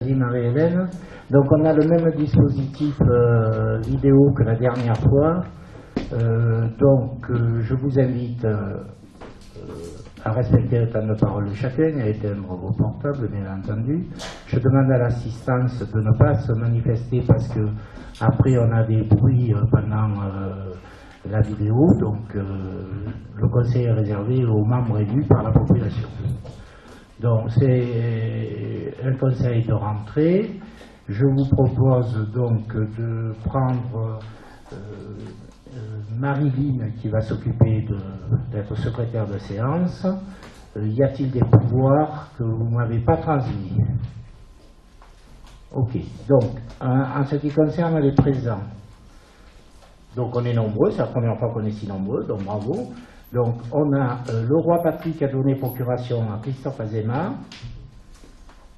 Marie-Hélène. Donc on a le même dispositif vidéo que la dernière fois. Je vous invite à respecter le temps de parole de chacun et à éteindre vos portables, bien entendu. Je demande à l'assistance de ne pas se manifester parce que après on a des bruits pendant la vidéo. Donc le conseil est réservé aux membres élus par la population. Donc c'est un conseil de rentrée. Je vous propose donc de prendre Marilyn qui va s'occuper d'être secrétaire de séance. Y a-t-il des pouvoirs que vous ne m'avez pas transmis? Ok. Donc, en ce qui concerne les présents, donc on est nombreux, c'est la première fois qu'on est si nombreux, donc bravo. Donc on a le roi Patrick qui a donné procuration à Christophe Azéma,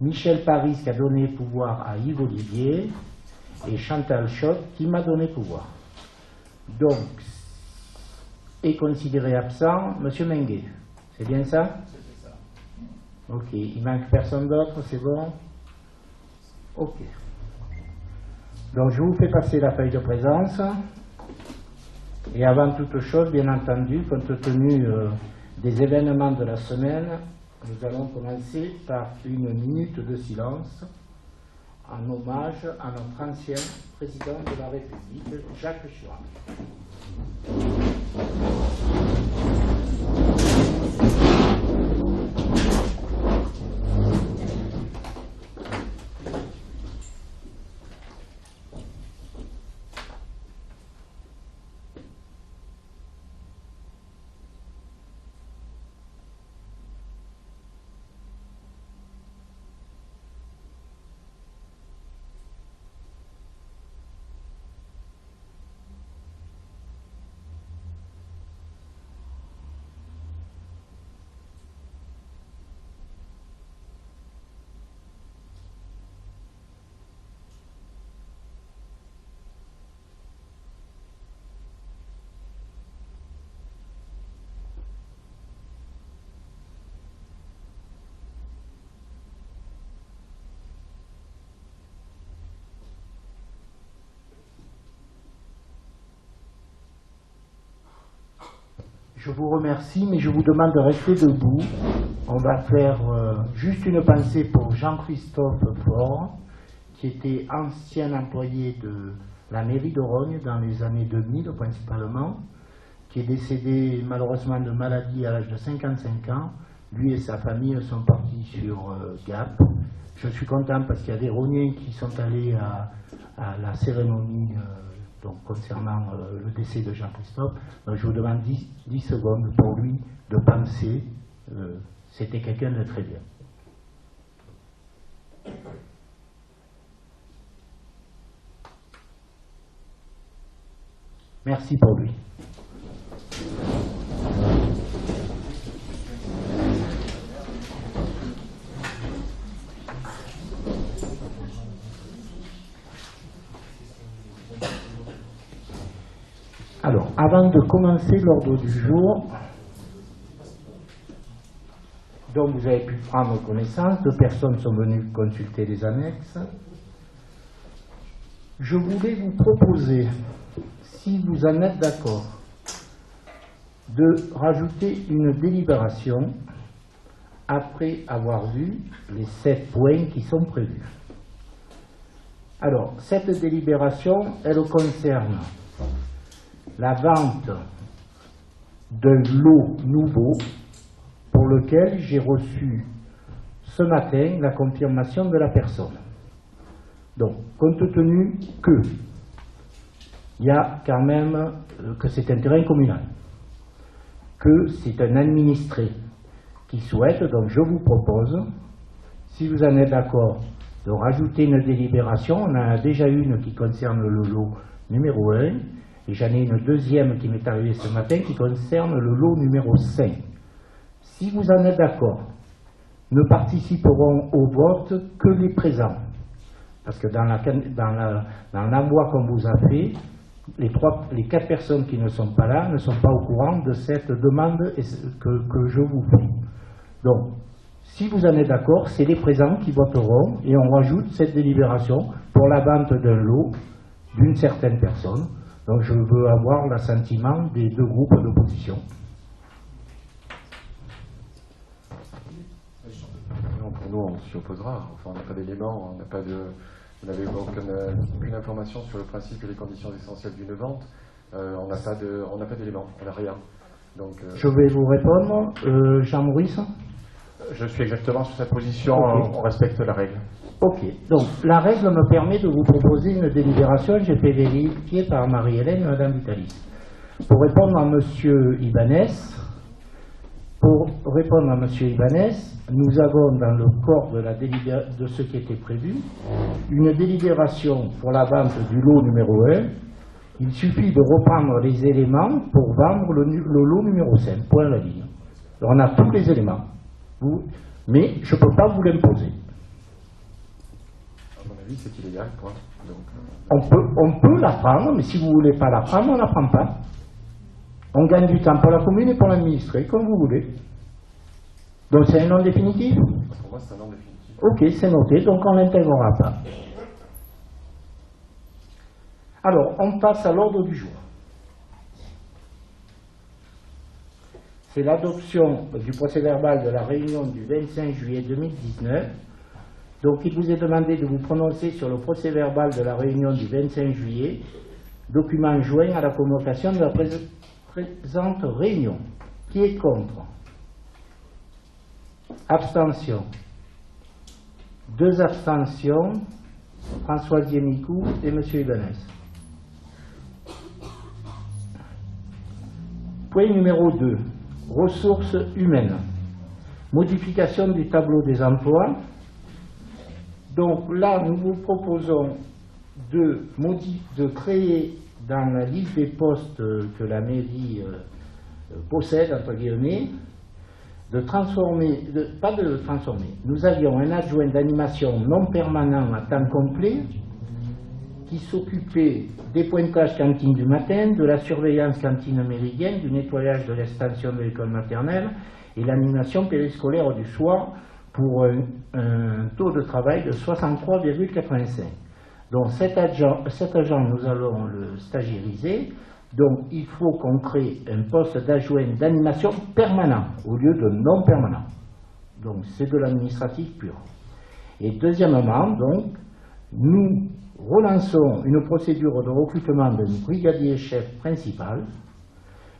Michel Paris qui a donné pouvoir à Yves Olivier et Chantal Schott qui m'a donné pouvoir. Donc, est considéré absent Monsieur Menguet. C'est bien ça? C'est ça. Ok. Il manque personne d'autre, c'est bon? Ok. Donc je vous fais passer la feuille de présence. Et avant toute chose, bien entendu, compte tenu des événements de la semaine, nous allons commencer par une minute de silence en hommage à notre ancien président de la République, Jacques Chirac. Je vous remercie, mais je vous demande de rester debout. On va faire juste une pensée pour Jean-Christophe Faure, qui était ancien employé de la mairie de Rognes dans les années 2000 principalement, qui est décédé malheureusement de maladie à l'âge de 55 ans. Lui et sa famille sont partis sur Gap. Je suis content parce qu'il y a des Rogniens qui sont allés à la cérémonie donc concernant le décès de Jean-Christophe. Donc je vous demande 10 secondes pour lui de penser. C'était quelqu'un de très bien. Merci pour lui. Alors, avant de commencer l'ordre du jour, dont vous avez pu prendre connaissance, 2 personnes sont venues consulter les annexes. Je voulais vous proposer, si vous en êtes d'accord, de rajouter une délibération après avoir vu les 7 points qui sont prévus. Alors, cette délibération, elle concerne la vente d'un lot nouveau pour lequel j'ai reçu ce matin la confirmation de la personne. Donc, compte tenu que il y a quand même que c'est un terrain communal, que c'est un administré qui souhaite, donc je vous propose, si vous en êtes d'accord, de rajouter une délibération. On en a déjà une qui concerne le lot numéro 1, et j'en ai une deuxième qui m'est arrivée ce matin qui concerne le lot numéro 5. Si vous en êtes d'accord, ne participeront au vote que les présents. Parce que dans l'envoi qu'on vous a fait, les 4 personnes qui ne sont pas là ne sont pas au courant de cette demande que je vous fais. Donc, Si vous en êtes d'accord, c'est les présents qui voteront et on rajoute cette délibération pour la vente d'un lot d'une certaine personne. Donc je veux avoir l'assentiment des deux groupes d'opposition. Pour nous, on s'y opposera. Enfin, on n'a pas d'éléments, vous n'avez aucune information sur le principe et les conditions essentielles d'une vente. On n'a pas d'éléments, on n'a rien. Donc, je vais vous répondre. Jean-Maurice ? Je suis exactement sur cette position, Okay. On respecte la règle. Ok, donc la règle me permet de vous proposer une délibération, j'ai fait vérifier par Marie-Hélène et Madame Vitalis. Pour répondre à Monsieur Ibanez, nous avons dans le corps de ce qui était prévu une délibération pour la vente du lot numéro 1. Il suffit de reprendre les éléments pour vendre le lot numéro 5, point à la ligne. On a tous les éléments, mais je ne peux pas vous l'imposer. À mon avis, c'est illégal, point. Donc, on peut la prendre, mais si vous ne voulez pas la prendre, on ne la prend pas. On gagne du temps pour la commune et pour l'administrer, comme vous voulez. Donc c'est un nom définitif ? pour moi, c'est un nom définitif. Ok, c'est noté, donc on ne l'intégrera pas. Alors, on passe à l'ordre du jour. C'est l'adoption du procès-verbal de la réunion du 25 juillet 2019. Donc, il vous est demandé de vous prononcer sur le procès-verbal de la réunion du 25 juillet, document joint à la convocation de la présente réunion. Qui est contre? Abstention. 2 abstentions, François Diemicou et M. Ibanez. Point numéro 2, ressources humaines. Modification du tableau des emplois. Donc là, nous vous proposons de créer dans la liste des postes que la mairie possède, entre guillemets, nous avions un adjoint d'animation non permanent à temps complet qui s'occupait des pointages cantine du matin, de la surveillance cantine méridienne, du nettoyage de l'extension de l'école maternelle et l'animation périscolaire du soir pour un taux de travail de 63,85. Donc cet agent, nous allons le stagiairiser. Donc il faut qu'on crée un poste d'adjoint d'animation permanent au lieu de non permanent. Donc c'est de l'administratif pur. Et deuxièmement, donc, nous relançons une procédure de recrutement d'un brigadier chef principal.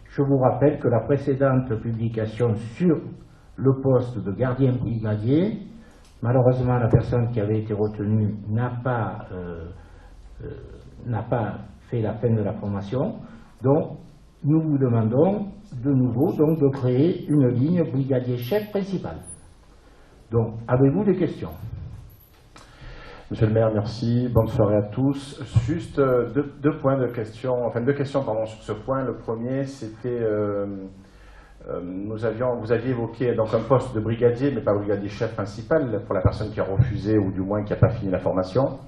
Je vous rappelle que la précédente publication sur le poste de gardien brigadier, malheureusement la personne qui avait été retenue n'a pas fait la fin de la formation. Donc, nous vous demandons de nouveau donc, de créer une ligne brigadier chef principal. Donc, avez-vous des questions? Monsieur le maire, merci. Bonne soirée à tous. Juste deux points de question, enfin 2 questions pardon, sur ce point. Le premier, c'était, vous aviez évoqué donc un poste de brigadier, mais pas brigadier chef principal, pour la personne qui a refusé ou du moins qui n'a pas fini la formation,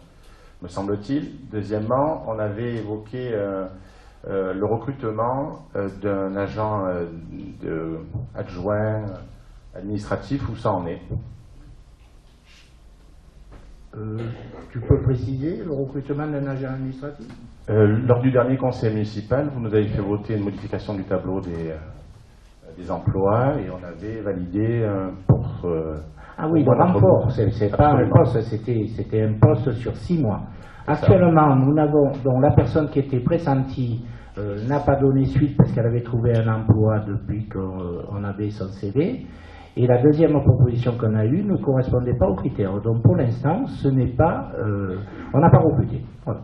me semble-t-il. Deuxièmement, on avait évoqué le recrutement d'un agent adjoint administratif, où ça en est? Tu peux préciser le recrutement d'un agent administratif? Lors du dernier conseil municipal, vous nous avez fait voter une modification du tableau des emplois et on avait validé pour... ah oui, le renfort, c'est pas un poste, c'était un poste sur 6 mois. Actuellement, nous n'avons, donc la personne qui était pressentie n'a pas donné suite parce qu'elle avait trouvé un emploi depuis qu'on avait son CV. Et la deuxième proposition qu'on a eue ne correspondait pas aux critères. Donc pour l'instant, ce n'est pas, on n'a pas recruté. Voilà.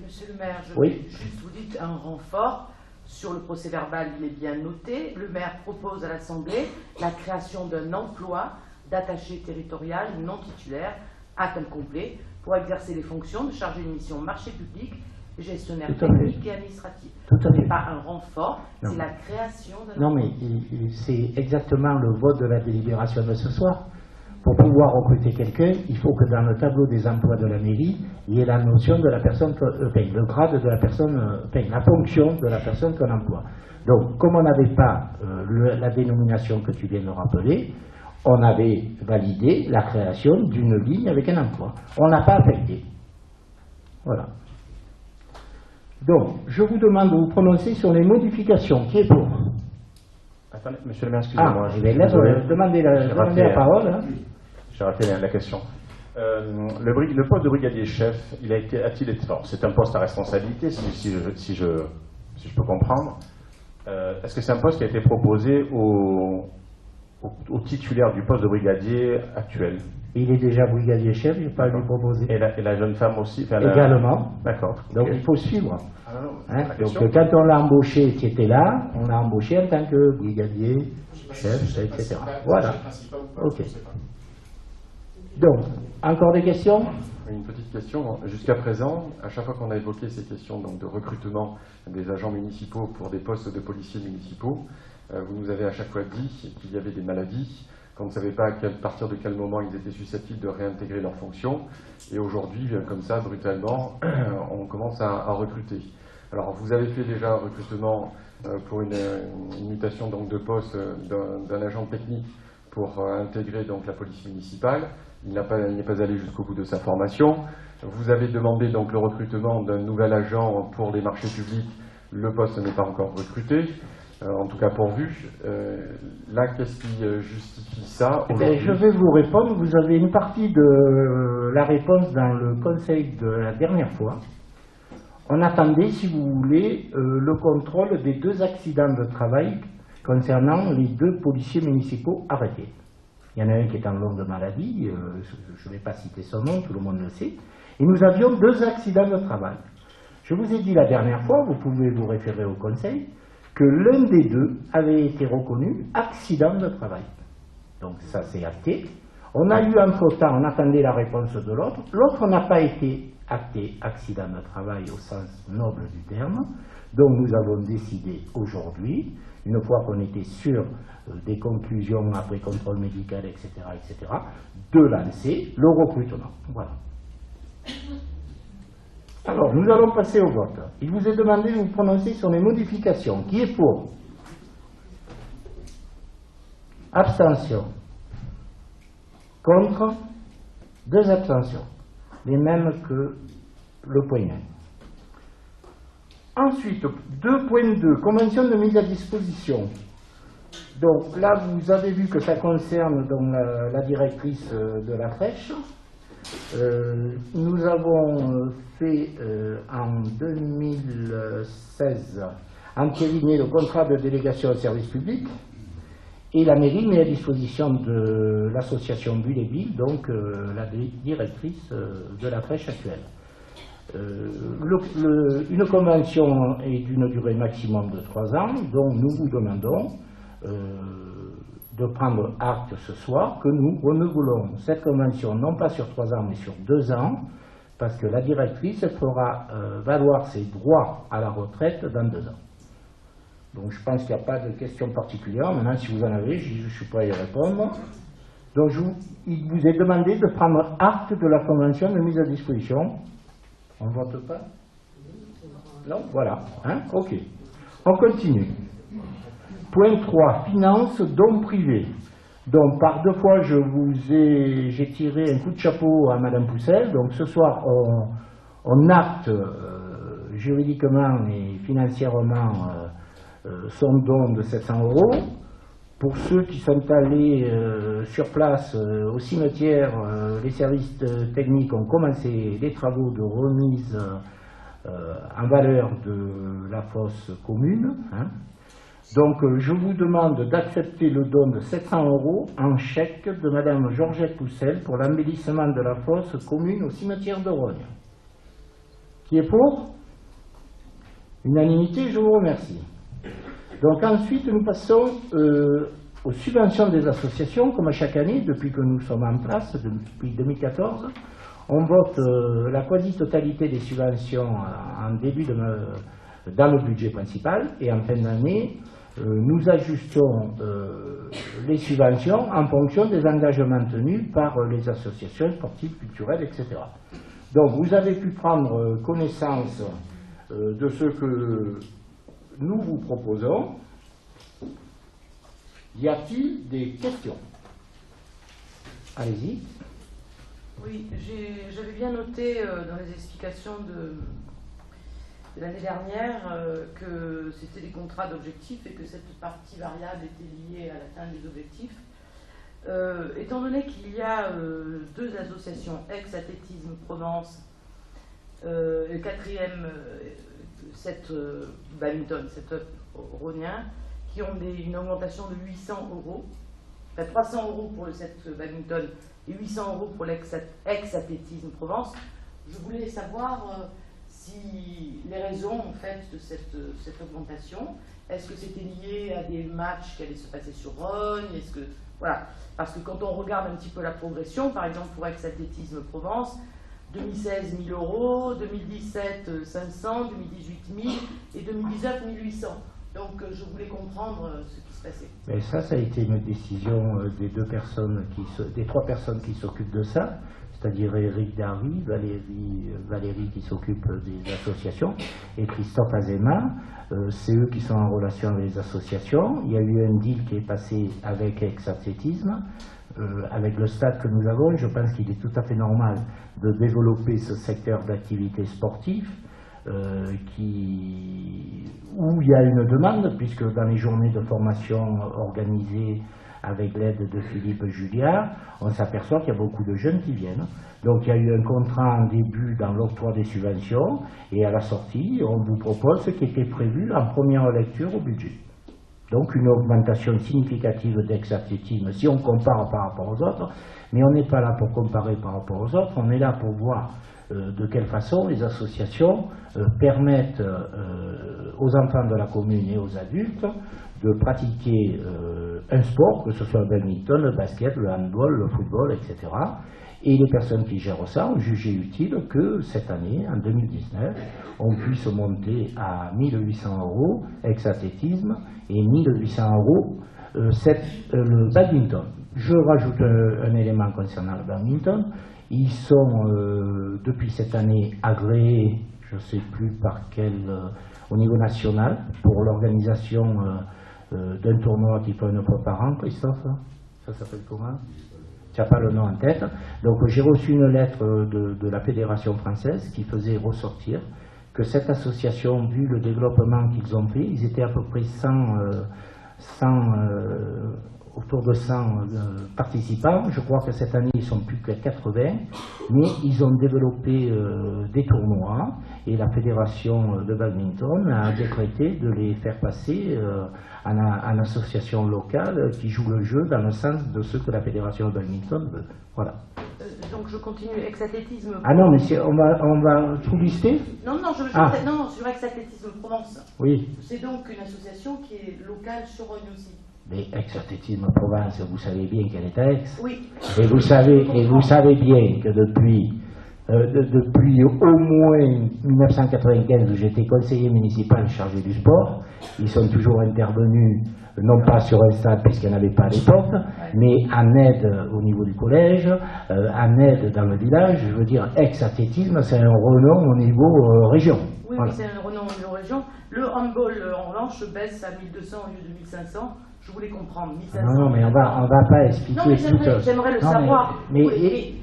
Monsieur le maire, je Oui. vais juste vous dire un renfort. Sur le procès verbal, il est bien noté. Le maire propose à l'Assemblée la création d'un emploi d'attaché territorial non titulaire à temps complet pour exercer les fonctions de chargé de mission marché public, gestionnaire technique et administratif. Tout à Ce fait. n'est pas un renfort, Non. c'est la création d'un Non, emploi. mais c'est exactement le vote de la délibération de ce soir. Pour pouvoir recruter quelqu'un, il faut que dans le tableau des emplois de la mairie, il y ait la notion de la personne, le grade de la personne, la fonction de la personne qu'on emploie. Donc, comme on n'avait pas la dénomination que tu viens de rappeler, on avait validé la création d'une ligne avec un emploi. On n'a pas affecté. Voilà. Donc, je vous demande de vous prononcer sur les modifications. Qui est pour? Attendez, monsieur le maire, excusez-moi. Demandez la parole. Hein. J'ai raté la question. Le poste de brigadier chef, a-t-il été... C'est un poste à responsabilité, si je peux comprendre. Est-ce que c'est un poste qui a été proposé au titulaire du poste de brigadier actuel? Il est déjà brigadier chef, je ne vais pas lui proposer. Et la jeune femme aussi? Également. D'accord. Donc il faut suivre. Donc quand on l'a embauché, qui était là, on l'a embauché en tant que brigadier chef, etc. Voilà. Ok. Donc, encore des questions? Une petite question. Jusqu'à présent, à chaque fois qu'on a évoqué ces questions donc, de recrutement des agents municipaux pour des postes de policiers municipaux, vous nous avez à chaque fois dit qu'il y avait des maladies, qu'on ne savait pas à partir de quel moment ils étaient susceptibles de réintégrer leurs fonctions. Et aujourd'hui, comme ça, brutalement, on commence à recruter. Alors, vous avez fait déjà un recrutement pour une mutation donc, de poste d'un agent technique pour intégrer donc, la police municipale. Il n'est pas allé jusqu'au bout de sa formation. Vous avez demandé donc le recrutement d'un nouvel agent pour les marchés publics. Le poste n'est pas encore recruté, en tout cas pourvu. Là, qu'est-ce qui justifie ça aujourd'hui? Je vais vous répondre. Vous avez une partie de la réponse dans le conseil de la dernière fois. On attendait, si vous voulez, le contrôle des 2 accidents de travail concernant les 2 policiers municipaux arrêtés. Il y en a un qui est en longue maladie, je ne vais pas citer son nom, tout le monde le sait. Et nous avions 2 accidents de travail. Je vous ai dit la dernière fois, vous pouvez vous référer au conseil, que l'un des 2 avait été reconnu accident de travail. Donc ça c'est acté. On a eu entre-temps, on attendait la réponse de l'autre. L'autre n'a pas été acté accident de travail au sens noble du terme. Donc nous avons décidé aujourd'hui, une fois qu'on était sûr des conclusions après contrôle médical, etc., de lancer le recrutement. Voilà. Alors, nous allons passer au vote. Il vous est demandé de vous prononcer sur les modifications. Qui est pour? Abstention. Contre? 2 abstentions. Les mêmes que le point 1. Ensuite, 2.2, convention de mise à disposition. Donc là, vous avez vu que ça concerne donc, la directrice de la crèche. Nous avons fait en 2016 entériner le contrat de délégation au service public et la mairie met à disposition de l'association Bulle et Ville, donc la directrice de la crèche actuelle. Une convention est d'une durée maximum de 3 ans, donc nous vous demandons de prendre acte ce soir que nous renouvelons cette convention non pas sur 3 ans mais sur 2 ans, parce que la directrice fera valoir ses droits à la retraite dans 2 ans. Donc je pense qu'il n'y a pas de questions particulières. Maintenant, si vous en avez, je suis prêt à y répondre. Donc il vous est demandé de prendre acte de la convention de mise à disposition. On ne vote pas? Non? Voilà. Hein? Ok. On continue. Point 3. Finances, dons privés. Donc, par 2 fois, j'ai tiré un coup de chapeau à Madame Poussel. Donc, ce soir, on acte juridiquement et financièrement son don de 700 €. Pour ceux qui sont allés sur place au cimetière, les services techniques ont commencé les travaux de remise en valeur de la fosse commune. Hein. Donc je vous demande d'accepter le don de 700 € en chèque de Madame Georgette Poussel pour l'embellissement de la fosse commune au cimetière de Rognes. Qui est pour? Unanimité, je vous remercie. Donc ensuite, nous passons aux subventions des associations, comme à chaque année, depuis que nous sommes en place, depuis 2014. On vote la quasi-totalité des subventions en début dans le budget principal, et en fin d'année, nous ajustons les subventions en fonction des engagements tenus par les associations sportives, culturelles, etc. Donc vous avez pu prendre connaissance de ce que nous vous proposons, y a-t-il des questions? Allez-y. Oui, j'avais bien noté dans les explications de l'année dernière que c'était des contrats d'objectifs et que cette partie variable était liée à l'atteinte des objectifs. Étant donné qu'il y a deux associations, Ex-Athlétisme Provence, le quatrième, badminton, setup Rognien, qui ont une augmentation de 800 €, enfin 300 € pour le set badminton et 800 € pour l'ex-athlétisme Provence. Je voulais savoir si les raisons en fait de cette augmentation, est-ce que c'était lié à des matchs qui allaient se passer sur Rognes, voilà, parce que quand on regarde un petit peu la progression, par exemple pour ex-athlétisme Provence, 2016 1000 €, 2017 500, 2018 1000 et 2019 1800. Donc je voulais comprendre ce qui se passait. Mais ça a été une décision des trois personnes qui s'occupent de ça, c'est-à-dire Eric Darry, Valérie qui s'occupe des associations, et Christophe Azema. C'est eux qui sont en relation avec les associations. Il y a eu un deal qui est passé avec Ex-Athlétisme. Avec le stade que nous avons, je pense qu'il est tout à fait normal de développer ce secteur d'activité sportive où il y a une demande, puisque dans les journées de formation organisées avec l'aide de Philippe Julliard, on s'aperçoit qu'il y a beaucoup de jeunes qui viennent. Donc il y a eu un contrat en début dans l'octroi des subventions, et à la sortie, on vous propose ce qui était prévu en première lecture au budget. Donc une augmentation significative d'ex-athlétisme si on compare par rapport aux autres, mais on n'est pas là pour comparer par rapport aux autres, on est là pour voir de quelle façon les associations permettent aux enfants de la commune et aux adultes de pratiquer un sport, que ce soit le badminton, le basket, le handball, le football, etc. Et les personnes qui gèrent ça ont jugé utile que cette année, en 2019, on puisse monter à 1800 € ex-athlétisme et 1800 € le badminton. Je rajoute un élément concernant le badminton. Ils sont, depuis cette année, agréés, je ne sais plus par quel, au niveau national, pour l'organisation d'un tournoi qui peut une fois par an, Christophe. Ça s'appelle comment? Tu n'as pas le nom en tête. Donc j'ai reçu une lettre de la Fédération française qui faisait ressortir que cette association, vu le développement qu'ils ont fait, ils étaient à peu près 100 autour de 100 participants. Je crois que cette année, ils ne sont plus qu'à 80, mais ils ont développé des tournois, et la fédération de badminton a décrété de les faire passer en association locale qui joue le jeu dans le sens de ce que la fédération de badminton veut. Voilà. Donc je continue, ex-athlétisme. Ah non, mais on va tout lister? Non, sur ex-athlétisme Provence. Oui. C'est donc une association qui est locale sur Rognes aussi. Mais ex-athlétisme Provence, vous savez bien qu'elle est à Aix. Oui. Et vous savez bien que depuis au moins 1995, où j'étais conseiller municipal chargé du sport, ils sont toujours intervenus, non pas sur un stade puisqu'il n'y en avait pas à l'époque, mais en aide au niveau du collège, en aide dans le village. Je veux dire, ex-athlétisme, c'est un renom au niveau région. Oui, voilà. Oui, c'est un renom au niveau région. Le handball, en revanche, baisse à 1200 au lieu de 1500. Je voulais comprendre. 1500. Non, mais on va pas expliquer. Non, mais j'aimerais le savoir. Mais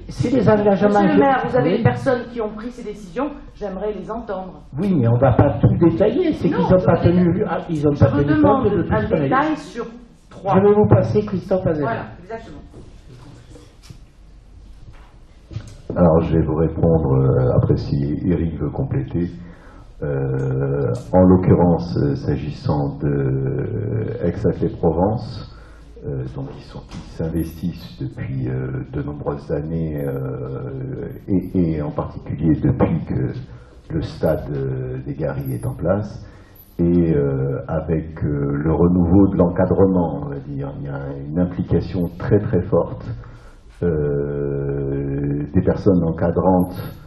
c'est des engagements. Monsieur le maire, vous avez des personnes qui ont pris ces décisions, j'aimerais les entendre. Oui, mais on ne va pas tout détailler. C'est qu'ils n'ont pas tenu. Ils ont pas tenu compte de tout Je vous demande un détail sur 3. Je vais vous passer Christophe Azema. Voilà, exactement. Alors, je vais vous répondre après si Eric veut compléter. En l'occurrence, s'agissant de Ex-Athlétisme Provence, donc qui s'investissent depuis de nombreuses années et en particulier depuis que le stade des Garilles est en place, et avec le renouveau de l'encadrement, on va dire, il y a une implication très très forte des personnes encadrantes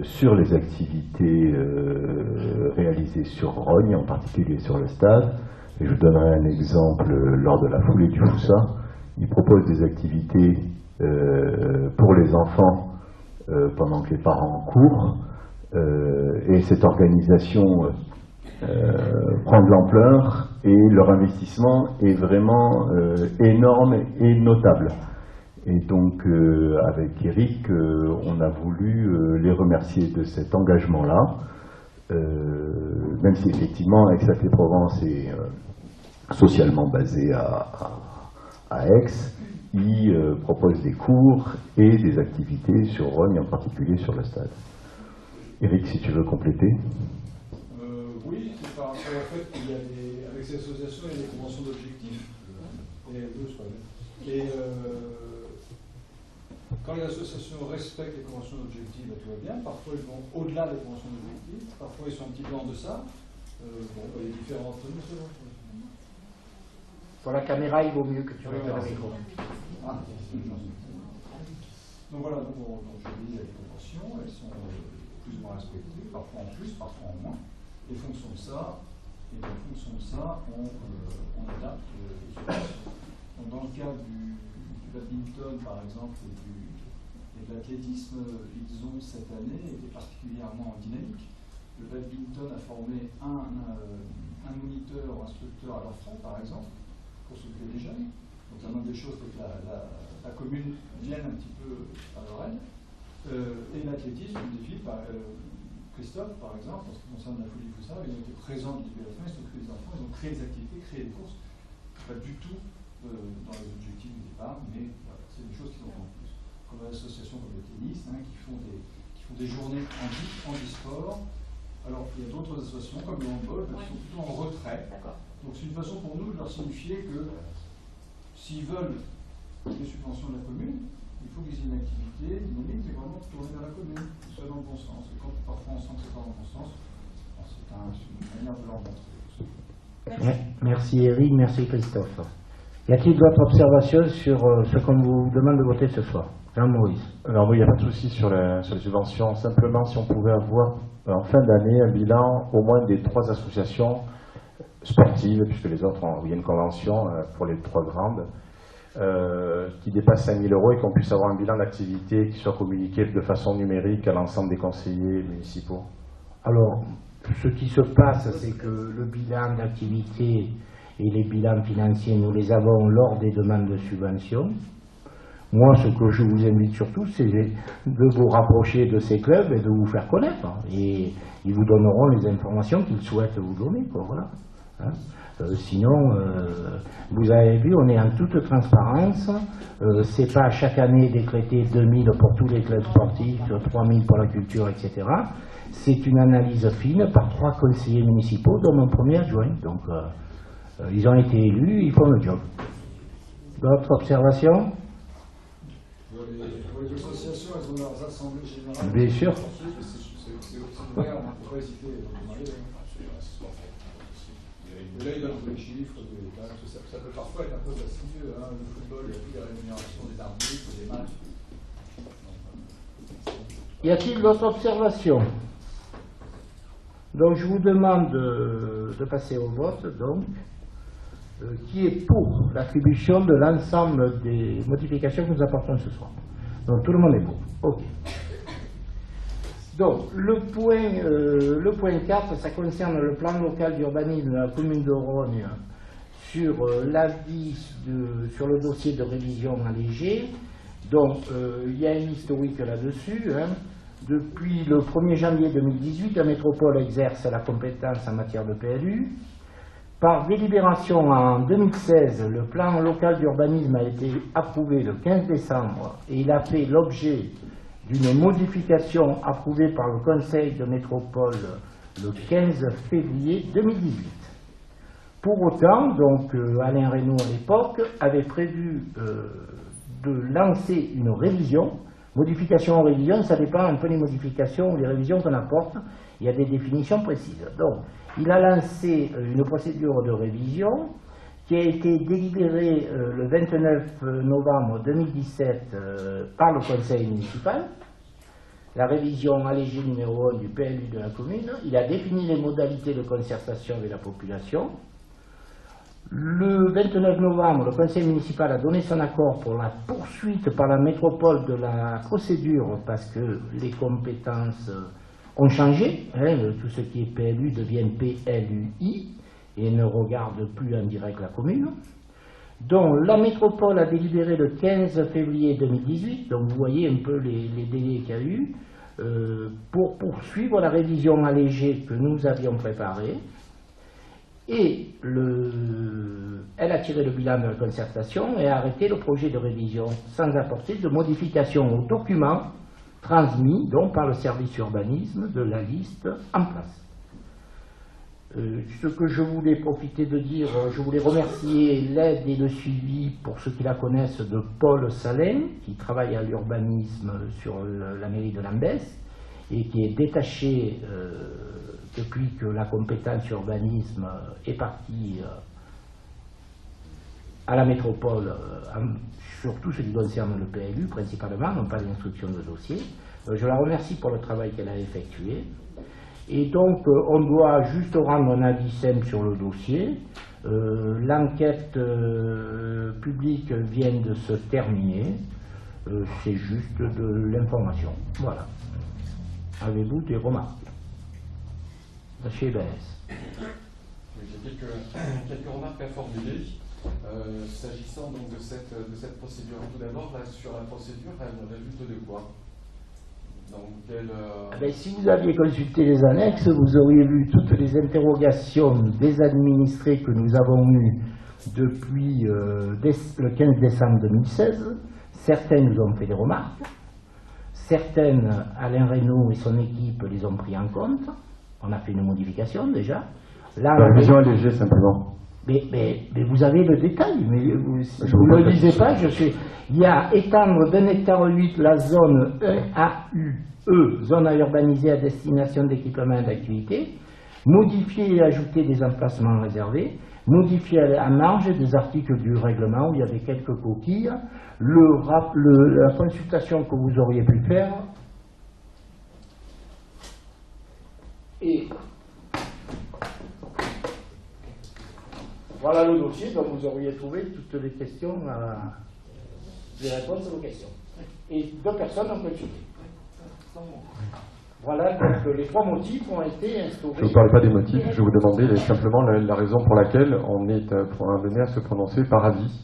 sur les activités réalisées sur Rognes, en particulier sur le stade. Et je vous donnerai un exemple lors de la foulée du Foussa. Ils proposent des activités pour les enfants pendant que les parents courent. Et cette organisation prend de l'ampleur et leur investissement est vraiment énorme et notable. Et donc, avec Eric, on a voulu les remercier de cet engagement-là, même si effectivement Aix-Saclay-Provence est socialement basé à Aix, il propose des cours et des activités sur Rognes, en particulier sur le stade. Eric, si tu veux compléter. Oui, c'est par rapport au fait qu'il y a avec ces associations, il y a des conventions d'objectifs. Et quand les associations respectent les conventions d'objectifs, tout va bien. Parfois, ils vont au-delà des conventions d'objectifs. Parfois, ils sont un petit peu en deçà. Il y a différentes. Pour la caméra, il vaut mieux que tu regardes le micro. Donc voilà, donc je dis, il y a des conventions, elles sont plus ou moins respectées, parfois en plus, parfois en moins. Et en fonction de ça, on adapte les situations. Donc dans le cas du badminton, par exemple, et de l'athlétisme, ils ont cette année été particulièrement dynamiques. Le badminton a formé un moniteur ou instructeur à leurs frais, par exemple, pour s'occuper des jeunes. Donc la moindre des choses, c'est que la commune vienne un petit peu à leur aide. Et l'athlétisme, une des filles, Christophe, par exemple, en ce qui concerne la folie Foussard, ils ont été présents du début à la fin, ils ont occupé des enfants, ils ont créé des activités, créé des courses. Pas du tout dans les objectifs du départ, mais voilà, c'est des choses qu'ils ont fait en plus. Comme des associations comme le tennis, qui font des journées handisport. Alors il y a d'autres associations comme le handball qui sont plutôt en retrait. Donc c'est une façon pour nous de leur signifier que s'ils veulent des subventions de la commune, il faut qu'ils aient une activité dynamique, mais vraiment tourner vers la commune, que ce soit dans le bon sens. Et quand parfois on sent que c'est pas dans le bon sens, c'est une manière de leur montrer. Merci Eric, merci Christophe. Y a-t-il d'autres observations sur ce qu'on vous demande de voter ce soir? Jean-Maurice. Alors oui, il n'y a pas de souci sur les subventions. Simplement, si on pouvait avoir en fin d'année un bilan au moins des 3 associations sportives, puisque les autres il y a une convention pour les 3 grandes, qui dépasse 5 000 € et qu'on puisse avoir un bilan d'activité qui soit communiqué de façon numérique à l'ensemble des conseillers municipaux. Alors, ce qui se passe, c'est que le bilan d'activité et les bilans financiers, nous les avons lors des demandes de subventions. Moi, ce que je vous invite surtout, c'est de vous rapprocher de ces clubs et de vous faire connaître. Et ils vous donneront les informations qu'ils souhaitent vous donner, quoi, voilà. Hein? Sinon, vous avez vu, on est en toute transparence. C'est pas chaque année décrété 2000 pour tous les clubs sportifs, 3000 pour la culture, etc. C'est une analyse fine par 3 conseillers municipaux, dont mon premier adjoint. Donc, ils ont été élus, ils font le job. D'autres observations? Pour les associations, elles ont leurs assemblées générales. Bien sûr. C'est ouvert, on ne peut pas hésiter à demander. Et là, ils donnent tous les chiffres, ça peut parfois être un peu fastidieux. Le football, il y a plus la rémunération des arbitres, des matchs. Y a-t-il d'autres observations? Donc je vous demande de passer au vote, donc, qui est pour l'attribution de l'ensemble des modifications que nous apportons ce soir. Donc tout le monde est pour. Ok. Donc le point 4, ça concerne le plan local d'urbanisme de la commune de Rognes sur l'avis sur le dossier de révision allégée. Donc il y a une historique là-dessus. Depuis le 1er janvier 2018, la métropole exerce la compétence en matière de PLU. Par délibération en 2016, le plan local d'urbanisme a été approuvé le 15 décembre et il a fait l'objet d'une modification approuvée par le Conseil de métropole le 15 février 2018. Pour autant, donc, Alain Reynaud à l'époque avait prévu de lancer une révision. Modification ou révision, ça dépend un peu des modifications ou des révisions qu'on apporte. Il y a des définitions précises. Donc, il a lancé une procédure de révision qui a été délibérée le 29 novembre 2017 par le conseil municipal. La révision allégée numéro 1 du PLU de la commune. Il a défini les modalités de concertation avec la population. Le 29 novembre, le conseil municipal a donné son accord pour la poursuite par la métropole de la procédure parce que les compétences ont changé. Hein, tout ce qui est PLU devient PLUI et ne regarde plus en direct la commune. Donc la métropole a délibéré le 15 février 2018, donc vous voyez un peu les délais qu'il y a eu, pour poursuivre la révision allégée que nous avions préparée. Et elle a tiré le bilan de la concertation et a arrêté le projet de révision sans apporter de modification au document transmis donc par le service urbanisme de la liste en place. Ce que je voulais profiter de dire, je voulais remercier l'aide et le suivi, pour ceux qui la connaissent, de Paul Salin, qui travaille à l'urbanisme sur la mairie de Lambès et qui est détaché depuis que la compétence urbanisme est partie à la métropole, sur tout ce qui concerne le PLU principalement, non pas l'instruction de dossier. Je la remercie pour le travail qu'elle a effectué. Et donc, on doit juste rendre un avis simple sur le dossier. L'enquête publique vient de se terminer. C'est juste de l'information. Voilà. Avez-vous des remarques? Chez BS. J'ai quelques remarques à formuler. S'agissant donc de cette procédure, tout d'abord, sur la procédure, elle résulte de quoi? Si vous aviez consulté les annexes, vous auriez vu toutes les interrogations des administrés que nous avons eues depuis le 15 décembre 2016. Certaines nous ont fait des remarques, certaines, Alain Reynaud et son équipe les ont pris en compte. On a fait une modification déjà. Là, la révision allégée simplement. Mais vous avez le détail, mais si vous ne le lisez pas, il y a étendre d'un hectare 8 la zone EAUE, zone à urbaniser à destination d'équipement et d'activité, modifier et ajouter des emplacements réservés, modifier à marge des articles du règlement où il y avait quelques coquilles, la consultation que vous auriez pu faire, et voilà le dossier, donc vous auriez trouvé toutes les questions, les réponses aux questions. Et 2 personnes ont consulté. Voilà, donc les 3 motifs ont été instaurés. Je ne vous parlais pas des motifs, je vous demandais simplement la raison pour laquelle on est amené à se prononcer par avis.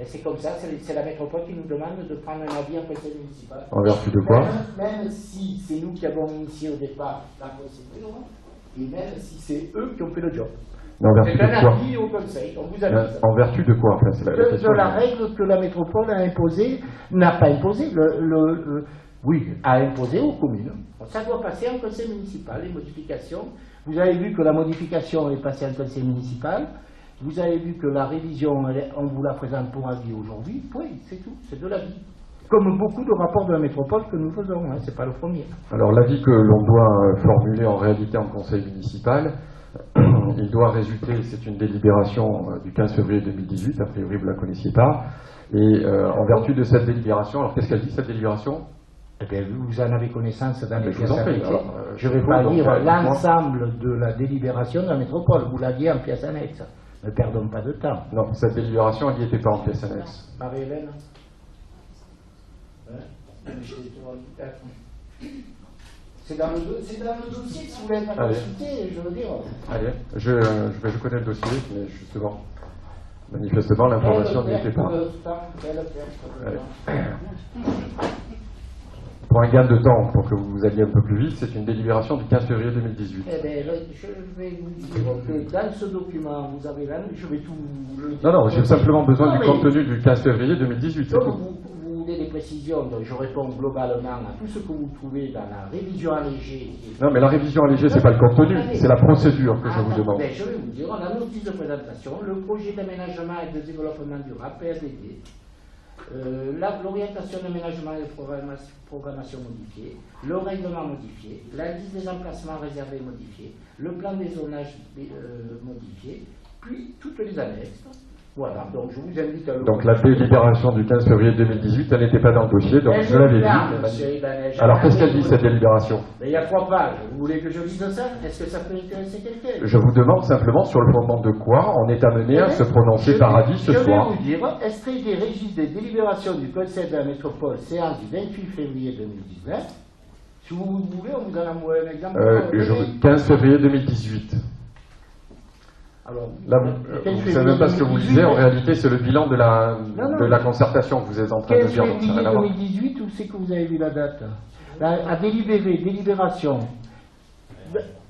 C'est comme ça, c'est la métropole qui nous demande de prendre un avis en conseil municipal. En vertu de quoi? Même si c'est nous qui avons initié au départ la procédure, et même si c'est eux qui ont fait le job. En vertu c'est de un quoi? avis au conseil, on vous a dit ça. En vertu de quoi, enfin, c'est la question. De la règle que la métropole a imposée, n'a pas imposé, a imposé aux communes. Ça doit passer en conseil municipal, les modifications. Vous avez vu que la modification est passée en conseil municipal. Vous avez vu que la révision, on vous la présente pour avis aujourd'hui. Oui, c'est tout, c'est de l'avis. Comme beaucoup de rapports de la métropole que nous faisons, hein, c'est pas le premier. Alors l'avis que l'on doit formuler en réalité en conseil municipal, il doit résulter, c'est une délibération du 15 février 2018, a priori vous ne la connaissiez pas, et en vertu de cette délibération, alors qu'est-ce qu'elle dit cette délibération? Eh bien, vous en avez connaissance dans les pièces annexes. Je ne vais vous, pas donc, lire l'ensemble de la délibération de la métropole, vous l'aviez en pièces annexes. Ne perdons pas de temps. Non, cette délibération, elle n'y était pas en pièces annexes. Marie-Hélène C'est dans le dossier, si vous voulez pas consulter, je veux dire. Allez, je connais le dossier, mais justement, manifestement, l'information n'y était pas. Pour un gain de temps, pour que vous alliez un peu plus vite, c'est une délibération du 15 février 2018. Eh bien, je vais vous dire que dans ce document, vous avez là, je vais tout le dire. Non, j'ai simplement besoin du contenu du 15 février 2018, c'est tout. Vous voulez des précisions, donc je réponds globalement à tout ce que vous trouvez dans la révision allégée. Non, mais la révision allégée, c'est pas le contenu, c'est la procédure que je vous demande. Je vais vous dire, la notice de présentation, le projet d'aménagement et de développement durable, PSDD, l'orientation d'aménagement et de programmation modifiée, le règlement modifié, la liste des emplacements réservés modifiée, le plan des zonages modifié, puis toutes les annexes. Voilà, donc je vous invite à le... Donc la délibération du 15 février 2018, elle n'était pas dans le dossier, donc je l'avais dit. Alors qu'est-ce qu'elle dit cette délibération? Il y a 3 pages, vous voulez que je lise ça? Est-ce que ça peut intéresser quelqu'un? Je vous demande simplement sur le fondement de quoi on est amené à se prononcer par avis ce soir. Je vais vous dire, extrait des registres des délibérations du Conseil de la métropole, séance du 28 février 2019, Si vous voulez, on vous donne un exemple. 15 février 2018. Alors, Là, vous ne savez même pas ce que vous lisez. En réalité, c'est le bilan de la concertation que vous êtes en train de 15 dire. Donc, ça n'a février rien à voir. 2018, où c'est que vous avez vu la date? À délibérer, délibération.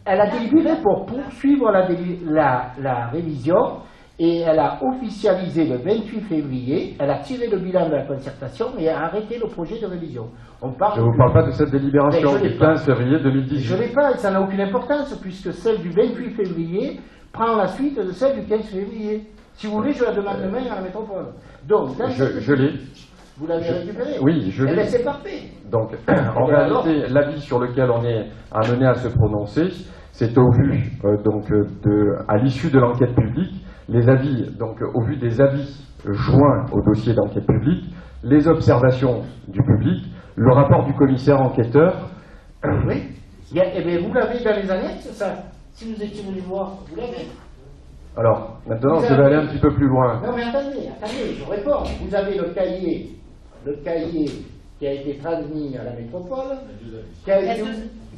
Elle a délibéré pour poursuivre la révision et elle a officialisé le 28 février, elle a tiré le bilan de la concertation et a arrêté le projet de révision. Je ne vous parle pas de cette délibération du 15 février 2018. Je ne l'ai pas et ça n'a aucune importance puisque celle du 28 février prend la suite de celle du 15 février. Si vous voulez, je la demande demain à la métropole. Donc, je l'ai. Vous l'avez récupéré? Oui, je l'ai. Eh bien, c'est parfait. Donc, en réalité, l'avis sur lequel on est amené à se prononcer, c'est au vu, à l'issue de l'enquête publique, les avis, donc au vu des avis joints au dossier d'enquête publique, les observations du public, le rapport du commissaire enquêteur. Oui. Eh bien, vous l'avez dans les annexes, ça. Si vous étiez venu voir, vous l'avez. Alors, maintenant, je vais aller un petit peu plus loin. Non, mais attendez, je réponds. Vous avez le cahier qui a été transmis à la métropole.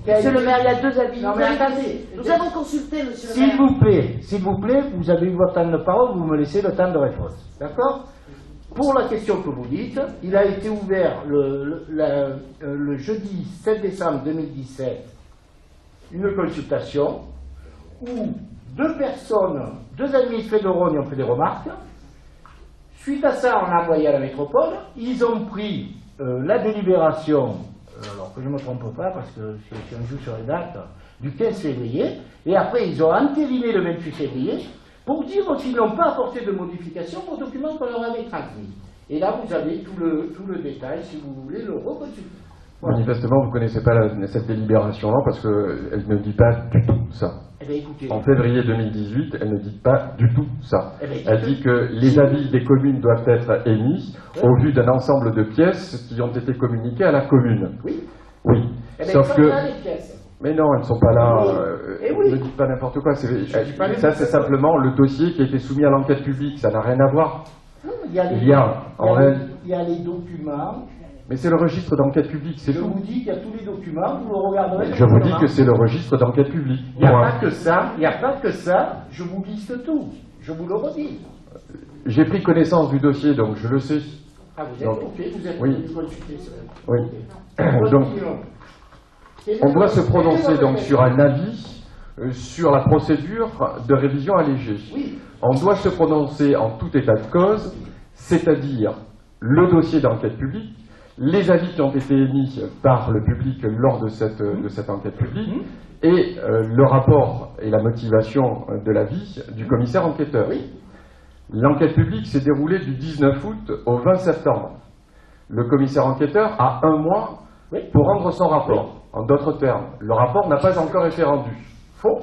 Monsieur le maire, il y a 2 avis. Non, mais attendez. Nous avons consulté, monsieur le maire. S'il vous plaît, vous avez eu votre temps de parole, vous me laissez le temps de réponse. D'accord? Pour la question que vous dites, il a été ouvert le jeudi 7 décembre 2017 une consultation où 2 personnes, 2 administrés de Rhône ont fait des remarques. Suite à ça, on a envoyé à la métropole. Ils ont pris la délibération, alors que je ne me trompe pas parce que si on joue sur les dates, du 15 février. Et après, ils ont entériné le 28 février pour dire qu'ils n'ont pas apporté de modification au document qu'on leur avait transmis. Et là, vous avez tout le détail, si vous voulez le reconsulter. Voilà. Manifestement, vous ne connaissez pas cette délibération-là parce qu'elle ne dit pas du tout ça. Eh bien, écoutez, En février 2018, elle ne dit pas du tout ça. Eh bien, Elle dit que les avis des communes doivent être émis au vu d'un ensemble de pièces qui ont été communiquées à la commune. Oui. Oui. Eh bien, Sauf que... là, les pièces. Mais non, elles ne sont pas là. Eh oui. Ne dites pas n'importe quoi. dis pas Ça, c'est simplement le dossier qui a été soumis à l'enquête publique. Ça n'a rien à voir. Non, il y a les documents. Mais c'est le registre d'enquête publique, c'est Je tout. vous dis qu'il y a tous les documents, vous le regarderez. Je vous dis que c'est le registre d'enquête publique. Il n'y a pas que ça, je vous liste tout. Je vous le redis. J'ai pris connaissance du dossier, donc je le sais. Ah, vous êtes Donc, OK, vous êtes oui. venu consulter ça. Oui. Ok. Donc, on doit se prononcer donc sur un avis sur la procédure de révision allégée. Oui. On doit se prononcer en tout état de cause, c'est-à-dire le dossier d'enquête publique, les avis qui ont été émis par le public lors de cette enquête publique, et le rapport et la motivation de l'avis du commissaire enquêteur. Oui. L'enquête publique s'est déroulée du 19 août au 20 septembre. Le commissaire enquêteur a 1 mois pour rendre son rapport. En d'autres termes, le rapport n'a pas encore été rendu. Faux.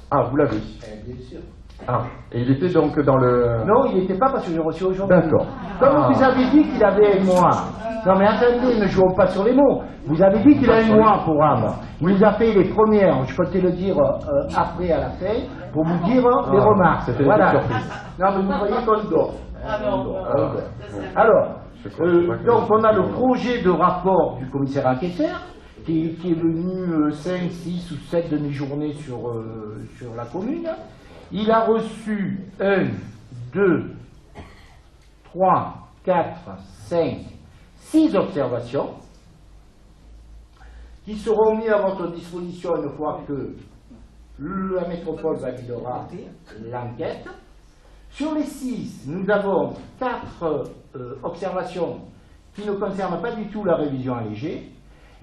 Ah, vous l'avez. Bien sûr. Ah, et il était donc dans le... Non, il n'était pas parce que j'ai reçu aujourd'hui. D'accord. Comme vous avez dit qu'il avait 1 mois. Non mais attendez, ne jouons pas sur les mots. Vous avez dit qu'il a 1 mois pour Am. Il nous a fait les premières, je peux te le dire après à la fin, pour vous dire les remarques. C'était voilà. une surprise. Non mais vous voyez qu'on dort. non. Alors, donc on a le projet de rapport du commissaire enquêteur qui est venu 5, 6 ou 7 demi-journées sur la commune. Il a reçu 1, 2, 3, 4, 5, 6 observations qui seront mises à votre disposition une fois que la métropole validera l'enquête. Sur les 6, nous avons 4 observations qui ne concernent pas du tout la révision allégée.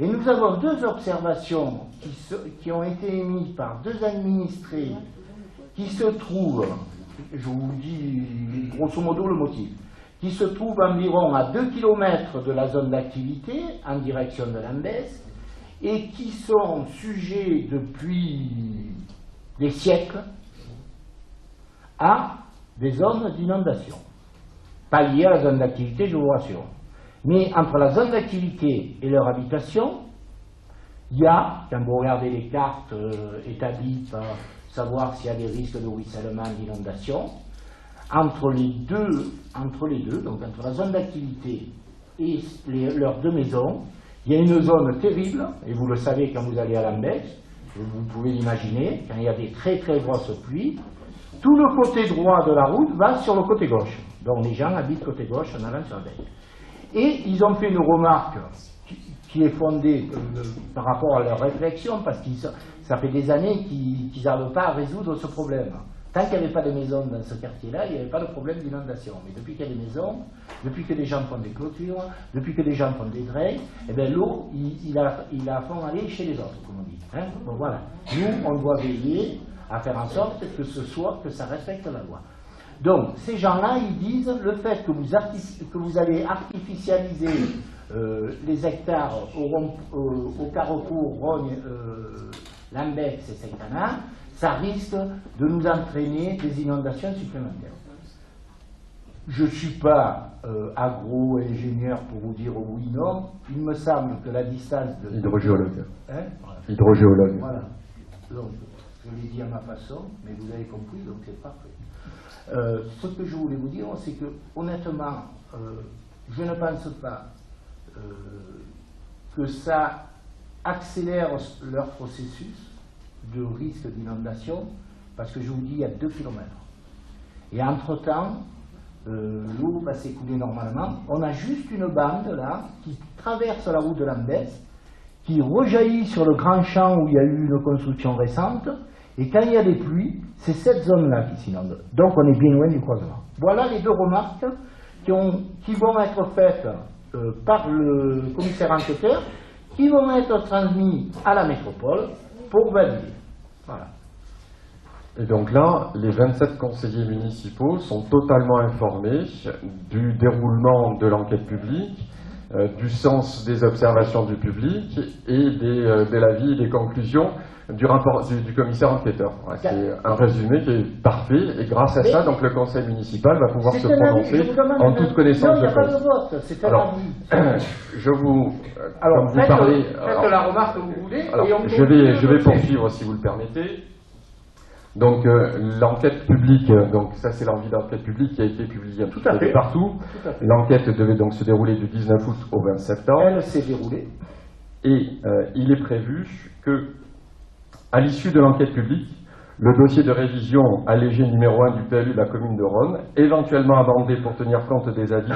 Et nous avons 2 observations qui ont été émises par 2 administrés qui se trouvent, je vous dis grosso modo le motif, qui se trouvent environ à 2 km de la zone d'activité en direction de l'Ambès et qui sont sujets depuis des siècles à des zones d'inondation. Pas liées à la zone d'activité, je vous rassure. Mais entre la zone d'activité et leur habitation, il y a, quand vous regardez les cartes établies par savoir s'il y a des risques de ruissellement, d'inondation, entre les deux, donc entre la zone d'activité et leurs 2 maisons, Il y a une zone terrible, et vous le savez quand vous allez à Lambex, vous pouvez l'imaginer, quand il y a des très très grosses pluies, tout le côté droit de la route va sur le côté gauche. Donc les gens habitent côté gauche en allant sur la baie. Et ils ont fait une remarque qui est fondée par rapport à leur réflexion, parce que ça fait des années qu'ils n'arrivent pas à résoudre ce problème. Tant qu'il n'y avait pas de maisons dans ce quartier-là, il n'y avait pas de problème d'inondation. Mais depuis qu'il y a des maisons, depuis que les gens font des clôtures, depuis que les gens font des drains, eh bien l'eau, il a fond aller chez les autres, comme on dit. Hein? Donc voilà, nous, on doit veiller à faire en sorte que ça respecte la loi. Donc, ces gens-là, ils disent le fait que vous allez artificialiser les hectares au carrefour Rogne, Lambex et Saint-Canard, ça risque de nous entraîner des inondations supplémentaires. Je ne suis pas agro-ingénieur pour vous dire oui, non. Il me semble que la distance de... Hydrogéologue. Hein? Voilà. Hydrogéologue. Voilà. Donc, je l'ai dit à ma façon, mais vous avez compris, donc c'est parfait. Ce que je voulais vous dire, c'est que, honnêtement, je ne pense pas que ça accélère leur processus de risque d'inondation, parce que je vous dis, il y a 2 km. Et entre-temps, l'eau va s'écouler normalement. On a juste une bande, là, qui traverse la route de Lambex, qui rejaillit sur le grand champ où il y a eu une construction récente, et quand il y a des pluies, c'est cette zone-là qui s'inonde. Donc on est bien loin du croisement. Voilà les 2 remarques qui vont être faites par le commissaire enquêteur, qui vont être transmises à la métropole pour valider. Voilà. Et donc là, les 27 conseillers municipaux sont totalement informés du déroulement de l'enquête publique, du sens des observations du public et de l'avis et des conclusions du rapport du commissaire enquêteur. Voilà, c'est un résumé qui est parfait, et grâce à ça, donc le conseil municipal va pouvoir se prononcer en toute connaissance de cause. Non, il n'y a pas de vote, c'est un avis. Je vous... Alors, comme vous parlez... faites la remarque que vous voulez, alors, et on je vais poursuivre si vous le permettez. Donc l'enquête publique, donc ça c'est l'envie d'enquête publique qui a été publiée un petit peu partout. L'enquête devait donc se dérouler du 19 août au 20 septembre. Elle s'est déroulée. Et il est prévu que, à l'issue de l'enquête publique, le dossier de révision allégé numéro 1 du PLU de la commune de Rhône, éventuellement amendé pour tenir compte des avis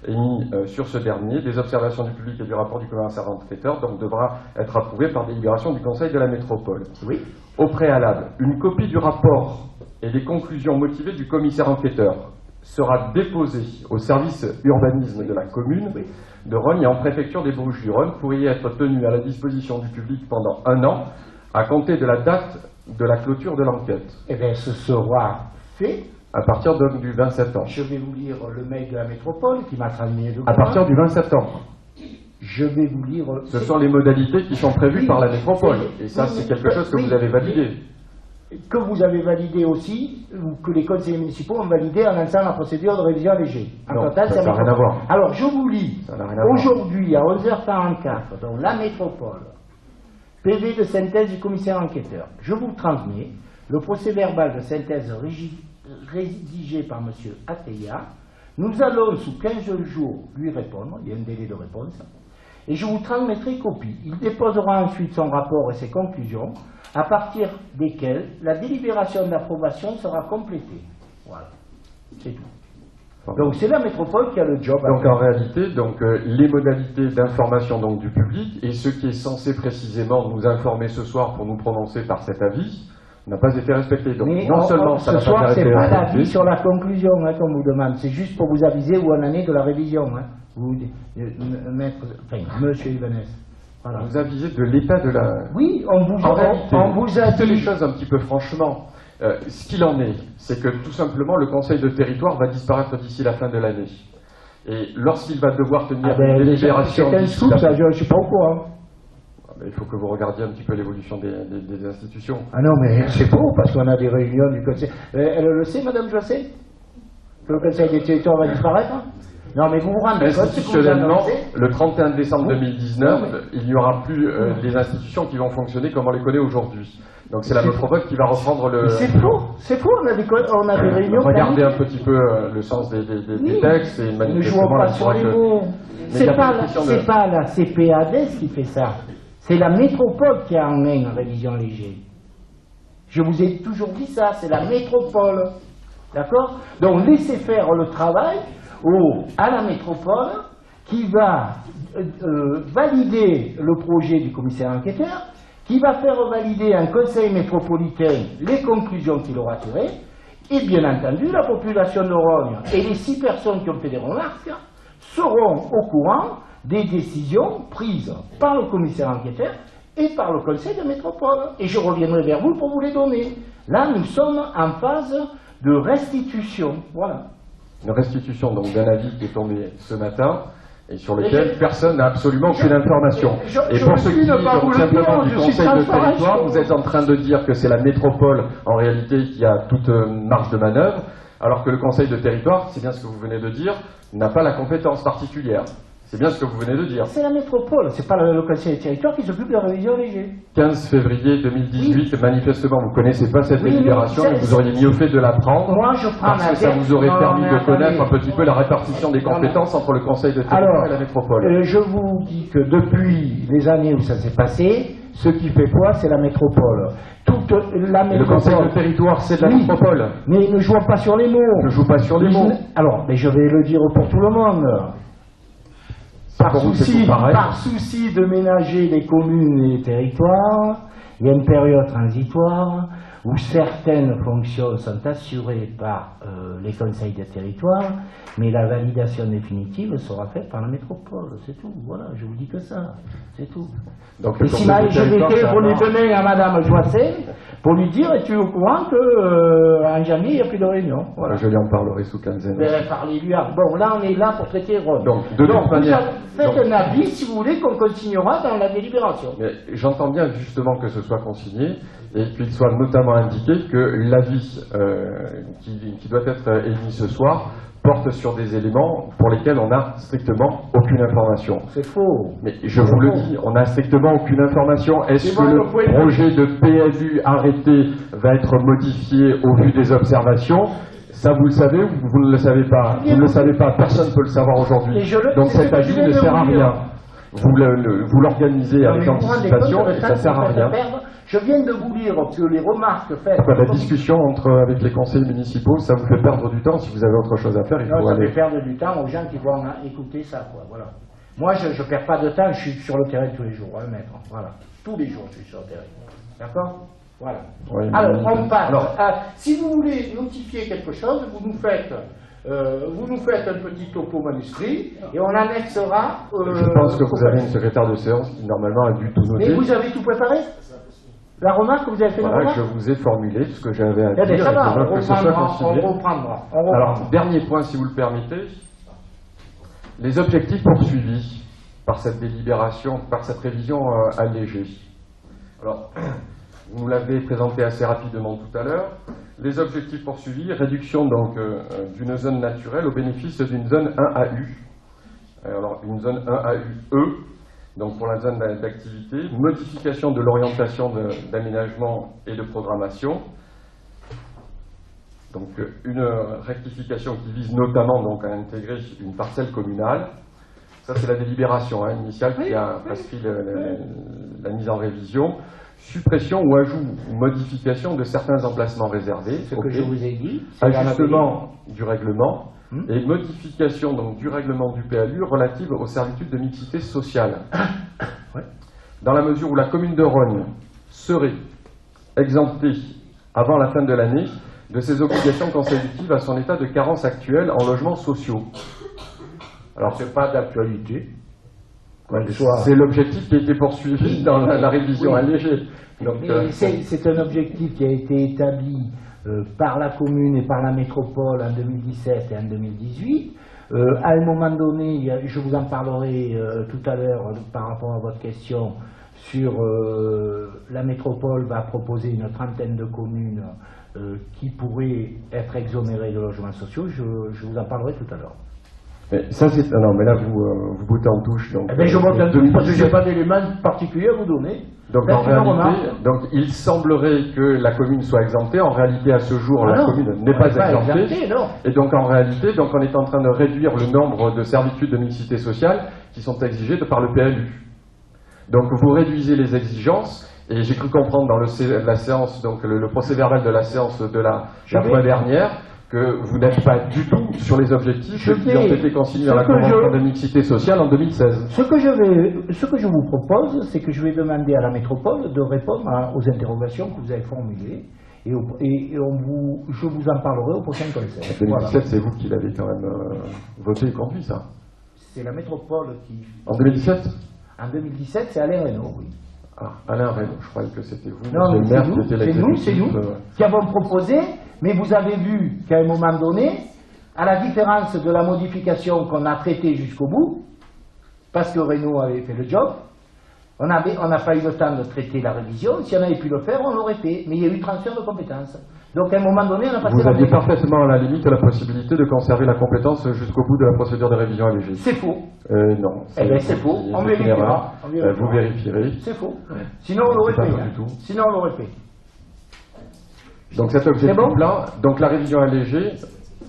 émis sur ce dernier, des observations du public et du rapport du commissaire enquêteur, donc devra être approuvé par délibération du Conseil de la métropole. Oui. Au préalable, une copie du rapport et des conclusions motivées du commissaire enquêteur sera déposée au service urbanisme de la commune de Rhône et en préfecture des Bouches-du-Rhône pour y être tenue à la disposition du public pendant 1 an, à compter de la date de la clôture de l'enquête. Eh bien, ce sera fait. À partir du 20 septembre. Je vais vous lire le mail de la métropole qui m'a transmis le À partir du 20 septembre. Je vais vous lire... Ce sont les modalités qui sont prévues par la métropole. Et ça, c'est quelque chose que vous avez validé. Que vous avez validé aussi, ou que les conseillers municipaux ont validé en lançant la procédure de révision allégée. Non, ça n'a rien à voir. Alors, je vous lis. Aujourd'hui, à 11h44, dans la métropole, PV de synthèse du commissaire enquêteur. Je vous transmets le procès-verbal de synthèse rédigé par M. Atteya. Nous allons, sous 15 jours, lui répondre. Il y a un délai de réponse. Et je vous transmettrai copie. Il déposera ensuite son rapport et ses conclusions, à partir desquelles la délibération d'approbation sera complétée. Voilà. C'est tout. Donc c'est la métropole qui a le job. Donc en réalité, les modalités d'information du public et ce qui est censé précisément nous informer ce soir pour nous prononcer par cet avis n'a pas été respecté. Donc mais non seulement ça n'a pas été respecté. Ce soir, c'est pas l'avis sur la conclusion qu'on vous demande, c'est juste pour vous aviser où on en est de la révision. Vous, monsieur Ibanez. Voilà. Vous avisez de l'état de la... Oui, on vous a dit... les choses un petit peu franchement. Ce qu'il en est, c'est que tout simplement le conseil de territoire va disparaître d'ici la fin de l'année. Et lorsqu'il va devoir tenir une délibération... C'est un scoop, ça, je ne suis pas au courant. Il faut que vous regardiez un petit peu l'évolution des institutions. Ah non, mais c'est faux, parce qu'on a des réunions du conseil... Elle le sait, Madame Josset, que le conseil des territoires va disparaître? Non, mais vous vous rendez compte que vous institutionnellement, annoncez. le 31 décembre Oui. 2019, Non, il n'y aura plus les institutions qui vont fonctionner comme on les connaît aujourd'hui. Donc c'est la métropole qui va reprendre le... C'est faux, on a des réunions. Regardez un petit peu le sens des textes et Ne manifestement... jouons pas sur les mots. C'est pas la CPADES qui fait ça. C'est la métropole qui a en main en révision légère. Je vous ai toujours dit ça, c'est la métropole. D'accord? Donc laissez faire le travail à la métropole qui va valider le projet du commissaire enquêteur, qui va faire valider un conseil métropolitain les conclusions qu'il aura tirées, et bien entendu la population de Rogne et les 6 personnes qui ont fait des remarques seront au courant des décisions prises par le commissaire enquêteur et par le conseil de métropole. Et je reviendrai vers vous pour vous les donner. Là, nous sommes en phase de restitution. Voilà. Une restitution donc d'un avis qui est tombé ce matin et sur lequel personne n'a absolument aucune information. Et pour ceux qui disent simplement du conseil de territoire, vous êtes en train de dire que c'est la métropole en réalité qui a toute marge de manœuvre, alors que le conseil de territoire, c'est bien ce que vous venez de dire, n'a pas la compétence particulière. C'est bien ce que vous venez de dire. C'est la métropole, c'est pas le conseil de territoire qui s'occupe de la révision légère. 15 février 2018, manifestement, vous ne connaissez pas cette délibération, mais vous auriez mieux fait de la prendre. Moi, je prends parce que ça vous aurait permis de connaître un petit peu la répartition des compétences entre le conseil de territoire et la métropole. Je vous dis que depuis les années où ça s'est passé, ce qui fait quoi, c'est la métropole. Toute la métropole. Le conseil de territoire, c'est de la métropole. Mais ne jouons pas sur les mots. Ne joue pas sur les mots. Alors, mais je vais le dire pour tout le monde. Par souci de ménager les communes et les territoires, il y a une période transitoire où certaines fonctions sont assurées par les conseils de territoire, mais la validation définitive sera faite par la métropole, c'est tout. Voilà, je vous dis que ça, c'est tout. Donc, et si je vais téléphoner demain à Madame Joisset pour lui dire, es-tu au courant qu'en janvier, il n'y a plus de réunion? Voilà. Je lui en parlerai sous quinzaine. Parlez-lui. Bon, là, on est là pour traiter Rhône. Donc, de toute manière... Faites un avis, si vous voulez, qu'on continuera dans la délibération. Mais j'entends bien justement que ce soit consigné et qu'il soit notamment indiqué que l'avis qui doit être émis ce soir porte sur des éléments pour lesquels on n'a strictement aucune information. C'est faux. Mais je vous le dis, on n'a strictement aucune information. Est-ce que le projet de PLU arrêté va être modifié au vu des observations? Ça, vous le savez ou vous ne le savez pas? Vous ne le savez pas, personne ne peut le savoir aujourd'hui. Donc cet avis ne sert à rien. Vous l'organisez avec anticipation et ça ne sert à rien. Je viens de vous dire que les remarques faites... La discussion avec les conseils municipaux, ça vous fait perdre du temps. Si vous avez autre chose à faire, il faut aller... Ça fait perdre du temps aux gens qui vont écouter ça, quoi. Voilà. Moi, je ne perds pas de temps, je suis sur le terrain tous les jours, hein, maître. Voilà. Tous les jours, je suis sur le terrain. D'accord? Voilà. Oui, alors, on passe. Si vous voulez notifier quelque chose, vous nous faites un petit topo manuscrit et on annexera... je pense que vous avez une secrétaire de séance qui, normalement, a dû tout noter. Mais vous avez tout préparé? La remarque que vous avez fait? Voilà, je vous ai formulé ce que j'avais à dire. Ça va, on reprendra. Alors, dernier point, si vous le permettez. Les objectifs poursuivis par cette délibération, par cette révision allégée. Alors, vous nous l'avez présenté assez rapidement tout à l'heure. Les objectifs poursuivis, réduction donc d'une zone naturelle au bénéfice d'une zone 1AU. Alors, une zone 1AUE, donc pour la zone d'activité, modification de l'orientation d'aménagement et de programmation. Donc une rectification qui vise notamment donc, à intégrer une parcelle communale. Ça, c'est la délibération initiale qui a prescrit la mise en révision. Suppression ou ajout ou modification de certains emplacements réservés. Ce que je vous ai dit. Ajustement du règlement et modification donc, du règlement du PLU relative aux servitudes de mixité sociale. Dans la mesure où la commune de Rogne serait exemptée avant la fin de l'année de ses obligations consécutives à son état de carence actuel en logements sociaux. Alors, c'est pas d'actualité. C'est l'objectif qui a été poursuivi dans la révision allégée. C'est un objectif qui a été établi par la commune et par la métropole en 2017 et en 2018. À un moment donné, je vous en parlerai tout à l'heure par rapport à votre question, sur la métropole va proposer une trentaine de communes qui pourraient être exonérées de logements sociaux. Je vous en parlerai tout à l'heure. Mais ça, c'est... Non, mais là, vous bottez en touche. Donc, eh bien, je botte en touche parce que je n'ai pas d'éléments particuliers à vous donner. Donc, en réalité, donc, il semblerait que la commune soit exemptée. En réalité, à ce jour, la commune n'est pas exemptée. Non. Et donc, en réalité, donc, on est en train de réduire le nombre de servitudes de mixité sociale qui sont exigées par le PLU. Donc, vous réduisez les exigences. Et j'ai cru comprendre dans la séance, donc le procès-verbal de la séance de la fois dernière, que vous n'êtes pas du tout sur les objectifs qui ont été consignés dans la Convention de mixité sociale en 2016. Ce que je vous propose, c'est que je vais demander à la métropole de répondre aux interrogations que vous avez formulées et je vous en parlerai au prochain conseil. En 2017, voilà. C'est vous qui l'avez quand même voté et conduit, ça? C'est la métropole qui... En 2017? En 2017, c'est Alain Reynaud, oui. Ah, Alain Reynaud, je croyais que c'était vous. Non, c'est nous qui avons proposé, mais vous avez vu qu'à un moment donné, à la différence de la modification qu'on a traitée jusqu'au bout, parce que Reynaud avait fait le job, on n'a pas eu le temps de traiter la révision. Si on avait pu le faire, on l'aurait fait, mais il y a eu transfert de compétences. Donc à un moment donné, on a passé Vous aviez parfaitement à la limite la possibilité de conserver la compétence jusqu'au bout de la procédure de révision allégée. C'est faux. Non. Eh bien c'est faux. On vérifiera. Vous vérifierez. C'est faux. Sinon on l'aurait fait. Sinon on l'aurait fait. Donc cet objectif-là, donc la révision allégée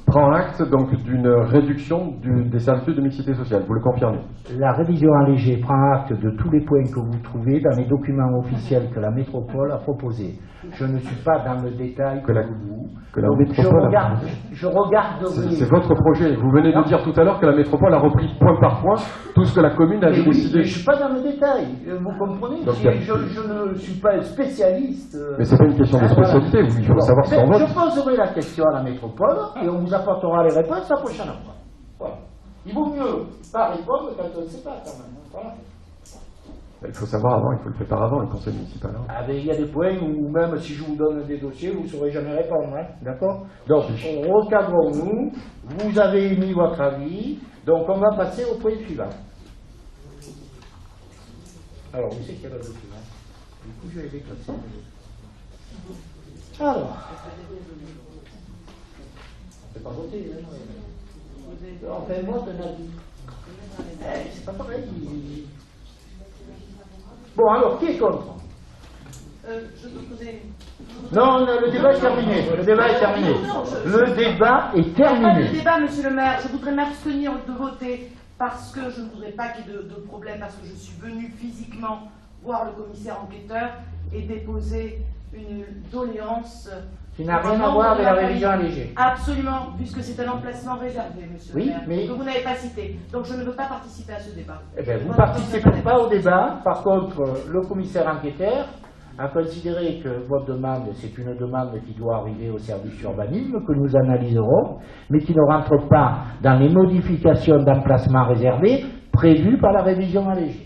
prend acte donc d'une réduction des servitudes de mixité sociale. Vous le confirmez? La révision allégée prend acte de tous les points que vous trouvez dans les documents officiels que la métropole a proposés. Je ne suis pas dans le détail que la métropole je regarderai. C'est votre projet. Vous venez de dire tout à l'heure que la métropole a repris point par point tout ce que la commune avait décidé. Mais je ne suis pas dans le détail. Vous comprenez? Donc, je ne suis pas un spécialiste. Mais c'est pas une question de spécialité. Voilà. Il faut savoir son vote. Je poserai la question à la métropole et on vous apportera les réponses la prochaine fois. Voilà. Il vaut mieux pas répondre quand on ne sait pas quand même. Voilà. Il faut savoir avant, il faut le préparer avant, le conseil municipal. Ah, il y a des points où même si je vous donne des dossiers, vous ne saurez jamais répondre. Hein, d'accord? Donc, recadrons-nous. Vous avez émis votre avis. Donc, on va passer au point suivant. Alors, où c'est qu'il y a le document? Du coup, je vais déclasser. Alors. C'est pas voté, hein? Enfin, moi, ton avis. C'est pas pareil. Bon, alors, qui est contre? Non, le débat est terminé. Le débat est terminé. Le débat est terminé. Le débat, monsieur le maire, je voudrais m'abstenir de voter parce que je ne voudrais pas qu'il y ait de problème, parce que je suis venu physiquement voir le commissaire enquêteur et déposer une doléance. Qui n'a rien à voir avec la révision allégée. Absolument, puisque c'est un emplacement réservé, monsieur le maire, mais... que vous n'avez pas cité. Donc je ne veux pas participer à ce débat. Eh bien, vous ne participez pas au débat. Par contre, le commissaire enquêteur a considéré que votre demande, c'est une demande qui doit arriver au service urbanisme, que nous analyserons, mais qui ne rentre pas dans les modifications d'emplacement réservé prévues par la révision allégée.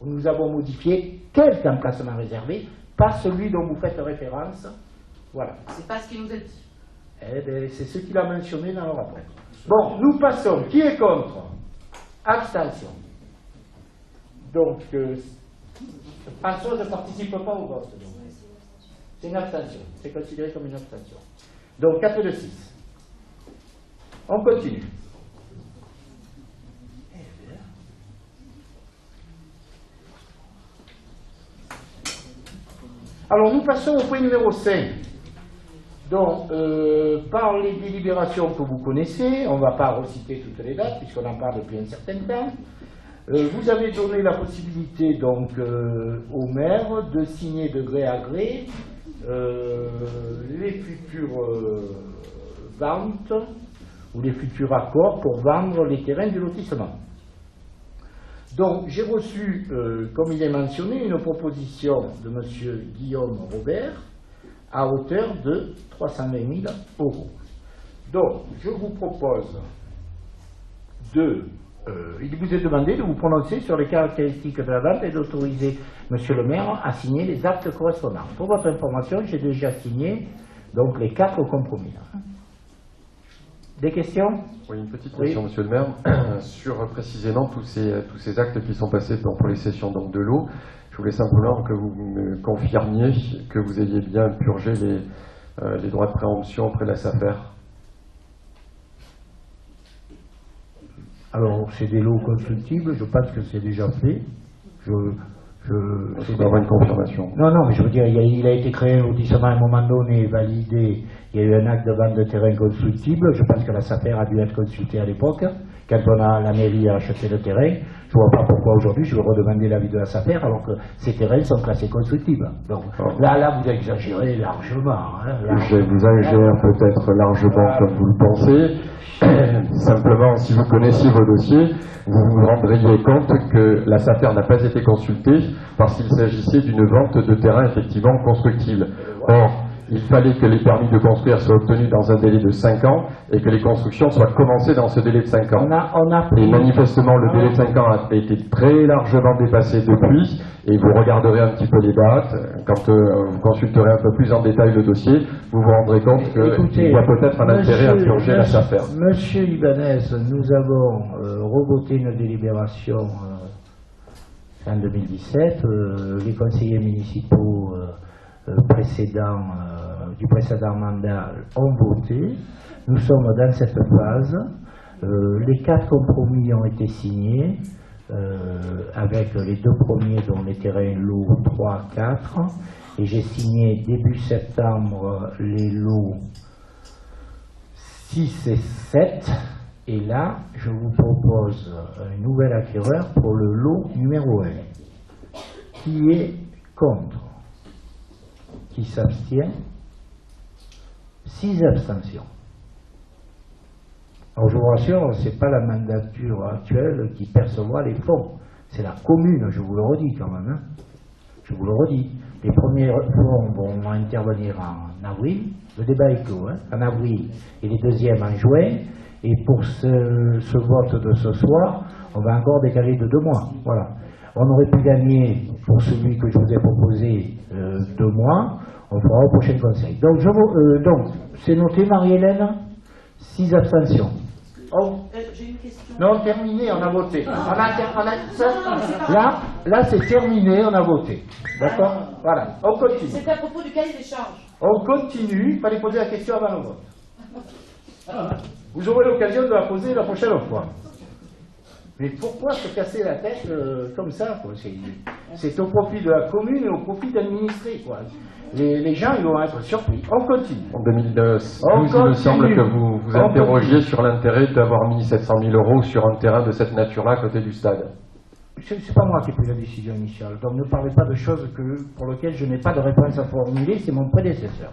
Nous avons modifié quelques emplacements réservés, pas celui dont vous faites référence. Voilà. C'est pas ce qu'il nous a dit. Eh bien, c'est ce qu'il a mentionné dans le rapport. Bon, nous passons. Qui est contre? Abstention. Donc, François ne participe pas au vote. C'est une abstention. C'est considéré comme une abstention. Donc, 4 de 6. On continue. Alors, nous passons au point numéro 5. Donc, par les délibérations que vous connaissez, on ne va pas reciter toutes les dates, puisqu'on en parle depuis un certain temps, vous avez donné la possibilité donc au maire de signer de gré à gré les futures ventes ou les futurs accords pour vendre les terrains du lotissement. Donc, j'ai reçu, comme il est mentionné, une proposition de M. Guillaume Robert à hauteur de 320 000 €. Donc, je vous propose il vous est demandé de vous prononcer sur les caractéristiques de la vente et d'autoriser M. le maire à signer les actes correspondants. Pour votre information, j'ai déjà signé donc les 4 compromis. Des questions? Oui, une petite question, monsieur le maire, sur précisément tous ces actes qui sont passés pour les cessions donc, de l'eau. Je voulais simplement que vous me confirmiez que vous ayez bien purgé les droits de préemption auprès de la SAFER. Alors, c'est des lots constructibles, je pense que c'est déjà fait. C'est d'avoir une confirmation. Non, mais je veux dire, il a été créé un lotissement à un moment donné, validé, il y a eu un acte de vente de terrain constructible, je pense que la SAFER a dû être consultée à l'époque, quand la mairie a acheté le terrain. Je ne vois pas pourquoi aujourd'hui je vais redemander l'avis de la SAFER alors que ces terrains sont classés constructibles. Donc là vous exagérez largement. Je vous exagère peut-être largement comme vous le pensez. Simplement, si vous connaissiez vos dossiers, vous vous rendriez compte que la SAFER n'a pas été consultée parce qu'il s'agissait d'une vente de terrain effectivement constructible. Or, il fallait que les permis de construire soient obtenus dans un délai de 5 ans et que les constructions soient commencées dans ce délai de 5 ans. Et manifestement, le délai de 5 ans a été très largement dépassé depuis, et vous regarderez un petit peu les dates. Quand vous consulterez un peu plus en détail le dossier, vous vous rendrez compte qu'il y a peut-être un intérêt à purger la SAFER. Monsieur Ibanez, nous avons revoté une délibération en 2017. Les conseillers municipaux du précédent mandat ont voté. Nous sommes dans cette phase. Les 4 compromis ont été signés avec les 2 premiers dont les terrains lots 3, 4 et j'ai signé début septembre les lots 6 et 7 et là je vous propose un nouvel acquéreur pour le lot numéro 1 qui est contre, qui s'abstient, 6 abstentions. Alors je vous rassure, ce n'est pas la mandature actuelle qui percevra les fonds, c'est la commune, je vous le redis quand même. Je vous le redis. Les premiers fonds vont intervenir en avril, le débat est clos, en avril, et les deuxièmes en juin, et pour ce vote de ce soir, on va encore décaler de 2 mois. Voilà. On aurait pu gagner, pour celui que je vous ai proposé, 2 mois, on fera au prochain conseil. Donc, c'est noté, Marie-Hélène, 6 abstentions. Oh. J'ai une question. Non, terminé, on a voté. Là c'est terminé, on a voté. D'accord. Voilà, on continue. C'est à propos du cahier des charges. On continue, il fallait poser la question avant le vote. Vous aurez l'occasion de la poser la prochaine fois. Mais pourquoi se casser la tête comme ça quoi? C'est au profit de la commune et au profit d'administrer. Les gens ils vont être surpris. On continue. En 2012, il me semble que vous vous interrogiez sur l'intérêt d'avoir mis 700 000 € sur un terrain de cette nature-là à côté du stade. C'est pas moi qui ai pris la décision initiale. Donc ne parlez pas de choses pour lesquelles je n'ai pas de réponse à formuler, c'est mon prédécesseur.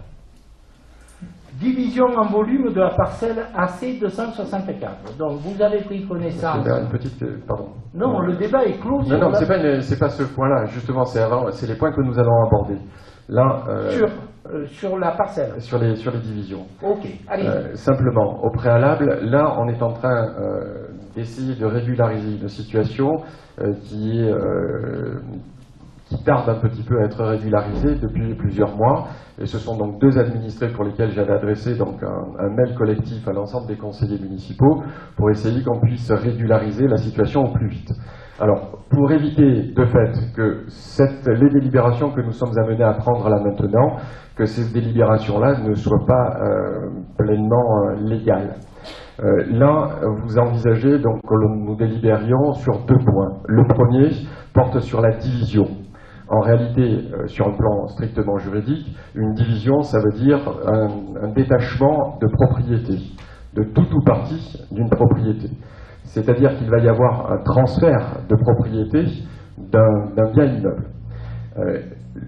Division en volume de la parcelle AC 264. Donc vous avez pris connaissance. Une petite, pardon. Non, le débat est clos. Non, c'est pas ce point-là. Justement, c'est les points que nous allons aborder. Là, sur la parcelle. Sur les divisions. Ok, allez. Simplement, au préalable, là, on est en train d'essayer de régulariser une situation qui tarde un petit peu à être régularisée depuis plusieurs mois. Et ce sont donc 2 administrés pour lesquels j'avais adressé donc un mail collectif à l'ensemble des conseillers municipaux pour essayer qu'on puisse régulariser la situation au plus vite. Alors, pour éviter de fait que les délibérations que nous sommes amenés à prendre là maintenant, que ces délibérations-là ne soient pas pleinement légales. Là, vous envisagez donc que nous délibérions sur 2 points. Le premier porte sur la division. En réalité, sur un plan strictement juridique, une division, ça veut dire un détachement de propriété, de tout ou partie d'une propriété. C'est-à-dire qu'il va y avoir un transfert de propriété d'un bien immeuble.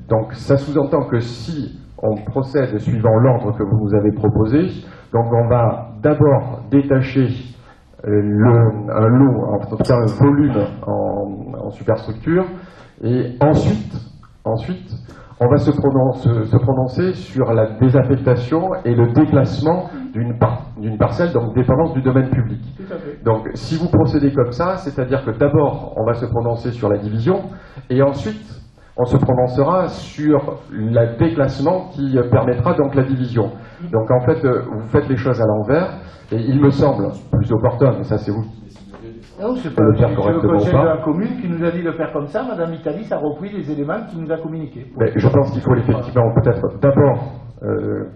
Donc ça sous-entend que si on procède suivant l'ordre que vous nous avez proposé, donc on va d'abord détacher un lot, en tout cas un volume en superstructure, et ensuite on va se prononcer sur la désaffectation et le déclassement d'une parcelle, donc dépendance du domaine public. Donc si vous procédez comme ça, c'est-à-dire que d'abord on va se prononcer sur la division, et ensuite on se prononcera sur le déclassement qui permettra donc la division. Donc en fait, vous faites les choses à l'envers, et il me semble plus opportun, mais ça c'est vous qui décidez. Non, c'est de pas le faire le correctement conseil ou de pas. la commune qui nous a dit de faire comme ça. Madame Italie a repris les éléments qu'il nous a communiqués. Mais je pense qu'il faut effectivement peut-être d'abord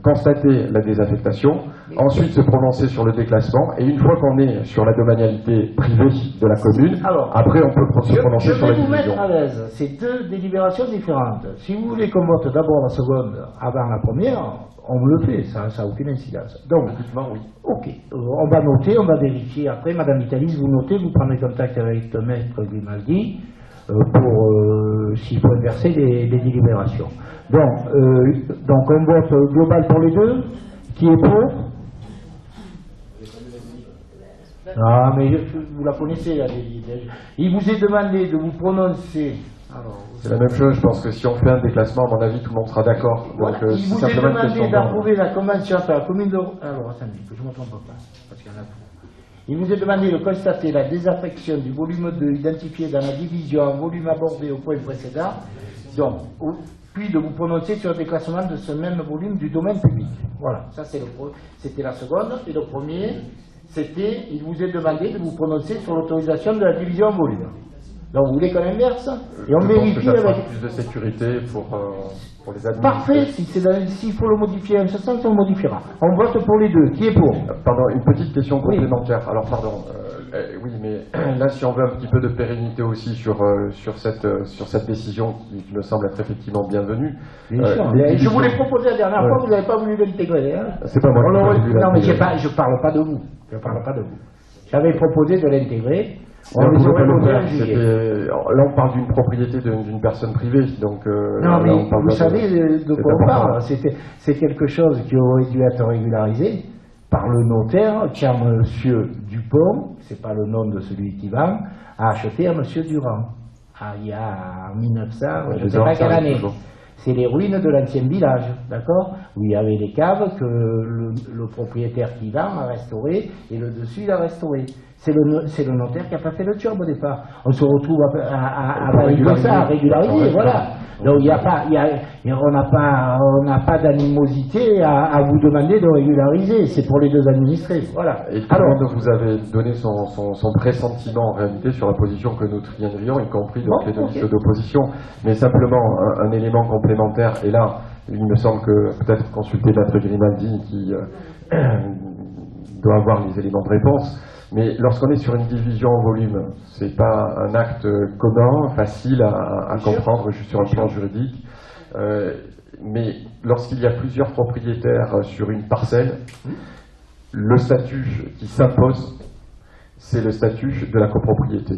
constater la désaffectation, ensuite se prononcer sur le déclassement, et une fois qu'on est sur la domanialité privée de la commune, Alors, après on peut se prononcer je sur vais la vous division. mettre à l'aise. C'est deux délibérations différentes. Si vous voulez qu'on vote d'abord la seconde avant la première, on le fait, ça n'a aucune incidence. Donc, Politiquement, oui. ok, on va noter, on va vérifier. Après, Madame Italis, vous notez, vous prenez contact avec le maître Grimaldi pour, s'il faut inverser les délibérations. Donc on vote global pour les deux. Qui est pour? Ah, mais vous la connaissez, la délibération. Il vous est demandé de vous prononcer. C'est la même chose, je pense que si on fait un déclassement, à mon avis, tout le monde sera d'accord. Voilà. Donc, Il c'est vous est simplement une demandé question d'approuver la convention entre la commune de... Alors, attendez, que je ne me trompe pas, parce qu'il y en a trop. Il vous est demandé de constater la désaffection du volume 2 identifié dans la division en volume abordé au point précédent, donc, puis de vous prononcer sur le déclassement de ce même volume du domaine public. Voilà, ça c'était la seconde. Et le premier, c'était, il vous est demandé de vous prononcer sur l'autorisation de la division en volume. Donc vous voulez qu'on inverse? Et on Je pense que vérifie ça fera avec... plus de sécurité pour les administrés. Parfait, s'il faut le modifier en ce sens, on le modifiera. On vote pour les deux. Qui est pour? Pardon, une petite question Oui. complémentaire. Alors, pardon, oui, mais là, si on veut un petit peu de pérennité aussi sur cette décision qui me semble être effectivement bienvenue. Bien sûr. les Je divisions- vous l'ai proposé la dernière fois, vous n'avez pas voulu l'intégrer. Hein. C'est pas moi qui ai voulu Non, mais l'intégrer. je ne parle pas de vous. Je parle pas de vous. J'avais proposé de l'intégrer. On Mais on les pouvait aurait pas le votés en faire, juillet. là, on parle d'une propriété d'une personne privée, donc... Non, là, mais on parle vous pas savez de c'est quoi on important. parle. C'est quelque chose qui aurait dû être régularisé par le notaire, car M. Dupont, c'est pas le nom de celui qui vend, a acheté à M. Durand. Il y a 1900, je ne sais pas quelle année. C'est les ruines de l'ancien village, d'accord? Où il y avait les caves que le propriétaire qui vend a restauré et le dessus il a restauré. C'est le notaire qui n'a pas fait le job au départ. On se retrouve à valider ça, à régulariser, voilà. Donc on n'a pas d'animosité à vous demander de régulariser. C'est pour les deux administrés, voilà. Et tout le monde vous avait donné son pressentiment en réalité sur la position que nous triendrions, y compris donc les deux listes d'opposition. Mais simplement un élément complémentaire, et là, il me semble que peut-être consulter Maître Grimaldi qui doit avoir les éléments de réponse. Mais lorsqu'on est sur une division en volume, c'est pas un acte commun, facile à comprendre juste sur un plan juridique. Mais lorsqu'il y a plusieurs propriétaires sur une parcelle, le statut qui s'impose, c'est le statut de la copropriété.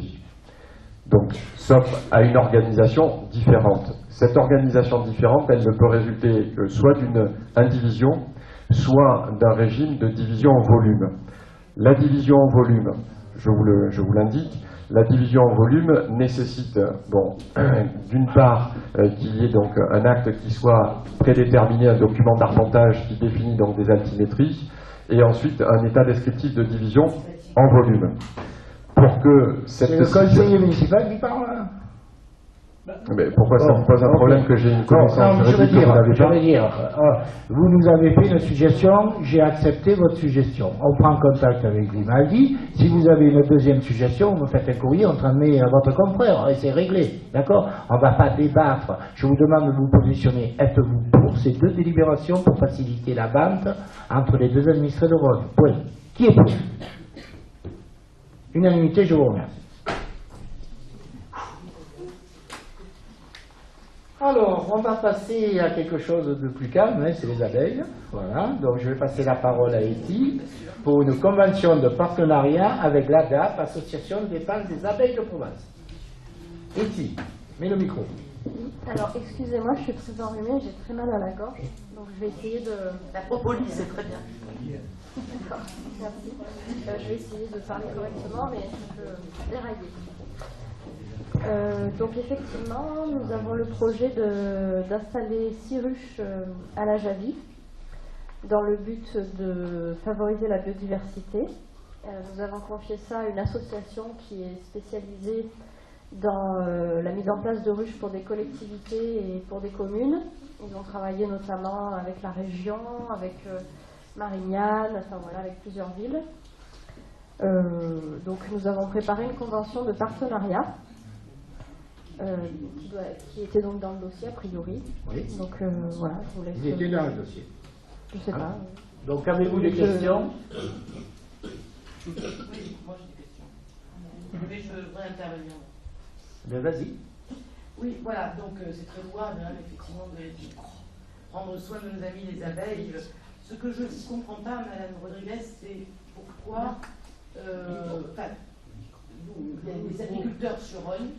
Donc, sauf à une organisation différente. Cette organisation différente, elle ne peut résulter que soit d'une indivision, soit d'un régime de division en volume. La division en volume, je vous l'indique, la division en volume nécessite, d'une part, qu'il y ait donc un acte qui soit prédéterminé, un document d'arpentage qui définit donc des altimétries, et ensuite un état descriptif de division en volume. Pour que cette C'est le conseiller municipal qui parle, là. Mais pourquoi ça me pose un problème que j'ai une connaissance je juridique que vous n'avez pas? veux dire, vous nous avez fait une suggestion, j'ai accepté votre suggestion. On prend contact avec Grimaldi. Si vous avez une deuxième suggestion, vous me faites un courrier, on transmet à votre confrère, et c'est réglé. D'accord? On ne va pas débattre. Je vous demande de vous positionner. Êtes-vous pour ces deux délibérations pour faciliter la vente entre les deux administrés de Rhône? Point. Qui est pour? Unanimité, je vous remercie. Alors, on va passer à quelque chose de plus calme, hein, c'est les abeilles. Voilà, donc je vais passer la parole à Eti pour une convention de partenariat avec l'ADAP, Association de défense des abeilles de Provence. Eti, mets le micro. Alors, excusez-moi, je suis très enrhumée, j'ai très mal à la gorge, donc je vais essayer de... La propolis, c'est très bien. D'accord, merci. Je vais essayer de parler correctement, mais je peux dérailler. Donc effectivement, nous avons le projet d'installer 6 ruches à la Javie dans le but de favoriser la biodiversité. Nous avons confié ça à une association qui est spécialisée dans la mise en place de ruches pour des collectivités et pour des communes. Ils ont travaillé notamment avec la région, avec Marignane, enfin voilà, avec plusieurs villes. Donc nous avons préparé une convention de partenariat qui était donc dans le dossier a priori. Oui. Donc voilà, je vous laisse. Ils étaient dans le dossier. Je sais pas. Donc avez-vous des questions? Oui, moi j'ai des questions. Mais je voudrais intervenir. Ben vas-y. Oui, voilà, donc c'est très louable, hein, effectivement, de prendre soin de nos amis les abeilles. Ce que je ne comprends pas, Madame Rodriguez, c'est pourquoi il y a des apiculteurs sur Rognes.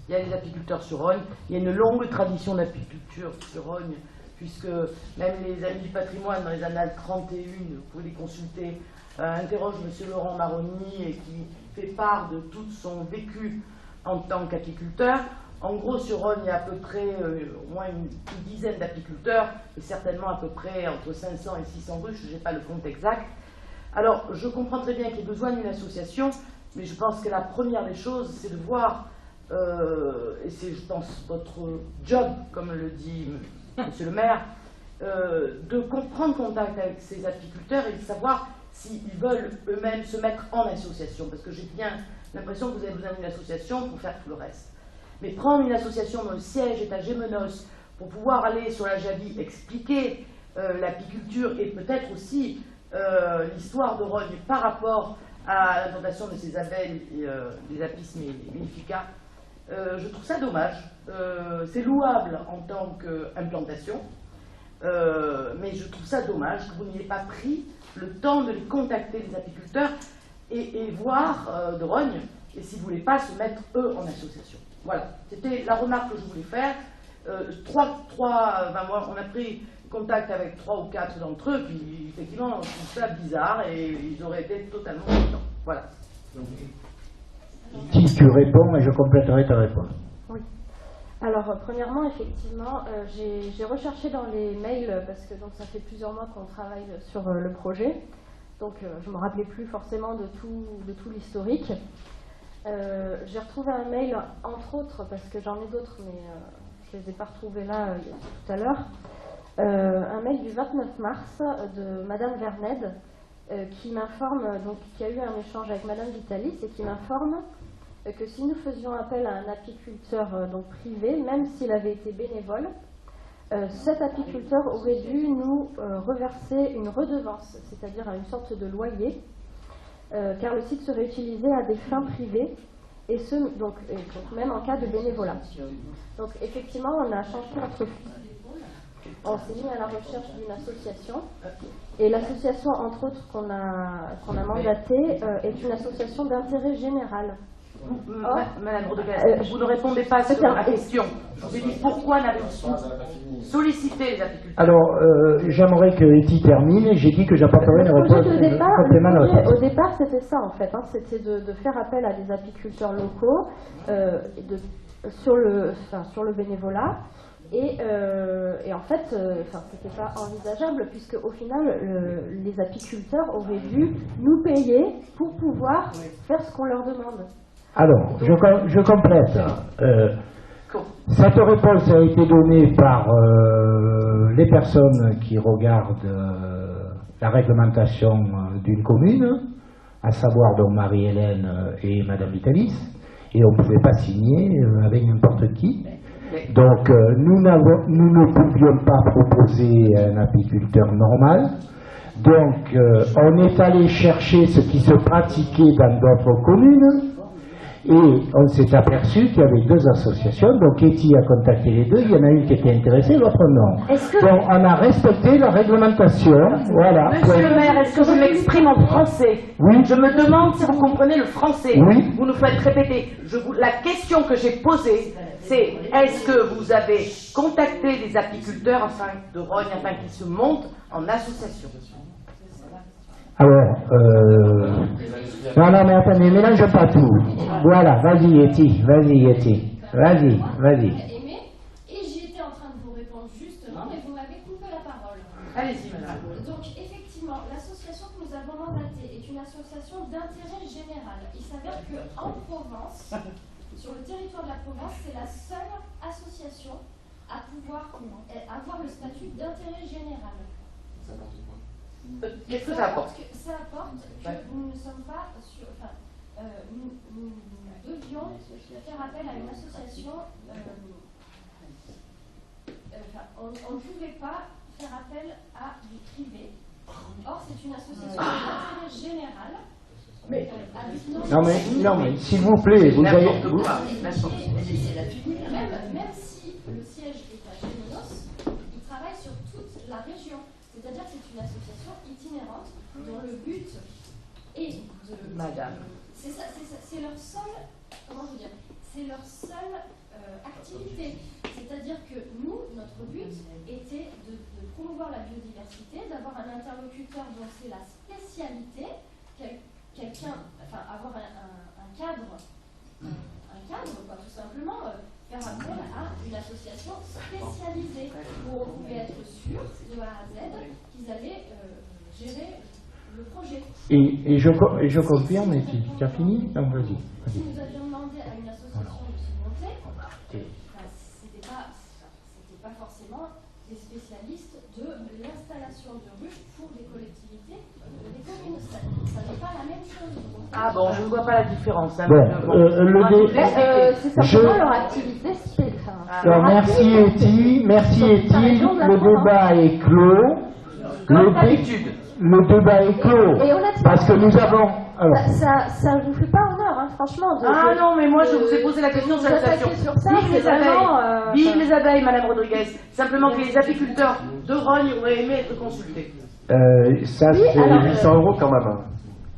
Il y a des apiculteurs sur Rognes. Il y a une longue tradition d'apiculture sur Rognes, puisque même les amis du patrimoine, dans les annales 31, vous pouvez les consulter, interroge M. Laurent Maroni et qui fait part de tout son vécu en tant qu'apiculteur. En gros, sur Rognes, il y a à peu près au moins une dizaine d'apiculteurs, et certainement à peu près entre 500 et 600 ruches, je n'ai pas le compte exact. Alors, je comprends très bien qu'il y ait besoin d'une association, mais je pense que la première des choses, c'est de voir, et c'est, je pense, votre job, comme le dit Monsieur le maire, de prendre contact avec ces apiculteurs et de savoir s'ils veulent eux-mêmes se mettre en association, parce que j'ai bien l'impression que vous avez besoin d'une association pour faire tout le reste. Mais prendre une association dont le siège est à Gémenos pour pouvoir aller sur la Javie expliquer l'apiculture et peut-être aussi l'histoire de Rognes par rapport à l'implantation de ces abeilles et des Apis mellifica, je trouve ça dommage. C'est louable en tant qu'implantation, mais je trouve ça dommage que vous n'ayez pas pris le temps de les contacter, les apiculteurs, et voir de Rognes, et s'ils ne voulaient pas se mettre eux en association. Voilà, c'était la remarque que je voulais faire. On a pris contact avec 3 ou 4 d'entre eux, qui effectivement je trouve ça bizarre et ils auraient été totalement contents. Voilà. Si tu réponds, et je compléterai ta réponse. Oui. Alors, premièrement, effectivement, j'ai recherché dans les mails, parce que donc, ça fait plusieurs mois qu'on travaille sur le projet, donc je ne me rappelais plus forcément de tout l'historique. J'ai retrouvé un mail, entre autres, parce que j'en ai d'autres, mais je ne les ai pas retrouvés là tout à l'heure, un mail du 29 mars de Madame Verned, qui m'informe, donc qui a eu un échange avec Madame Vitalis, et qui m'informe que si nous faisions appel à un apiculteur donc privé, même s'il avait été bénévole, cet apiculteur aurait dû nous reverser une redevance, c'est-à-dire une sorte de loyer, car le site serait utilisé à des fins privées, et donc même en cas de bénévolat. Donc effectivement, on a changé notre... On s'est mis à la recherche d'une association, et l'association, entre autres, qu'on a mandatée, est une association d'intérêt général. Madame Rodriguez, vous ne répondez pas sur ma question. Je vous ai dit pourquoi n'avez-vous sollicité les apiculteurs? Alors, j'aimerais que Eti termine. J'ai dit que j'apporterai une réponse. Au départ, c'était ça en fait. C'était de faire appel à des apiculteurs locaux sur le bénévolat. Et en fait, c'était pas envisageable, puisque au final, les apiculteurs auraient dû nous payer pour pouvoir faire ce qu'on leur demande. Alors, je complète. Cette réponse a été donnée par les personnes qui regardent la réglementation d'une commune, à savoir donc Marie-Hélène et Madame Vitalis, et on ne pouvait pas signer avec n'importe qui. Donc nous ne pouvions pas proposer un apiculteur normal. Donc on est allé chercher ce qui se pratiquait dans d'autres communes. Et on s'est aperçu qu'il y avait 2 associations, donc Eti a contacté les 2, il y en a une qui était intéressée, l'autre non. Donc on a respecté la réglementation, voilà. Monsieur le maire, est-ce que je m'exprime en français? Oui. Je me demande si vous comprenez le français. Oui. Vous nous faites répéter. La question que j'ai posée, c'est est-ce que vous avez contacté des apiculteurs de Rognes afin qu'ils se montent en association? Alors, non, mais attendez, mélange pas tout. Voilà, vas-y, Eti, vas-y. Et j'étais en train de vous répondre justement, mais vous m'avez coupé la parole. Allez-y, madame. Donc, effectivement, l'association que nous avons mandatée est une association d'intérêt général. Il s'avère qu'en Provence, sur le territoire de la Provence, c'est la seule association à pouvoir avoir le statut d'intérêt général. Qu'est-ce que ça apporte? Ça apporte que nous ne sommes pas sur. Enfin, nous devions faire appel à une association. On ne pouvait pas faire appel à du privé. Or, c'est une association d'intérêt général. Mais, non, mais s'il vous plaît, vous avez. Même si le siège est à Gémenos, il travaille sur toute la région. C'est-à-dire que c'est une association itinérante dont le but est de. Madame. C'est leur seule. Comment vous dire? C'est leur seule activité. C'est-à-dire que nous, notre but était de promouvoir la biodiversité, d'avoir un interlocuteur dont c'est la spécialité, avoir un cadre, quoi, tout simplement, faire appel à une association spécialisée où on pouvait être sûr, de A à Z, qu'ils allaient gérer le projet. Et je confirme, et tu as fini? Non, vas-y. Si nous avions demandé à une association de se monter, c'était pas forcément des spécialistes de l'installation de ruches pour des collectivités, des communes. Ça n'est pas la même chose. Ah bon, je ne vois pas la différence. Hein, c'est simplement leur activité. Alors, merci Eti, le débat est clos. Le débat est clos. Et honnêtement, parce que nous avons. Alors, ça vous fait pas honneur, hein, franchement. Non, mais moi je vous ai posé la question de l'association. Vive les abeilles, vive les abeilles, Madame Rodriguez. Simplement que les apiculteurs de Rognes auraient aimé être consultés. Ça c'est alors, 800 € quand même.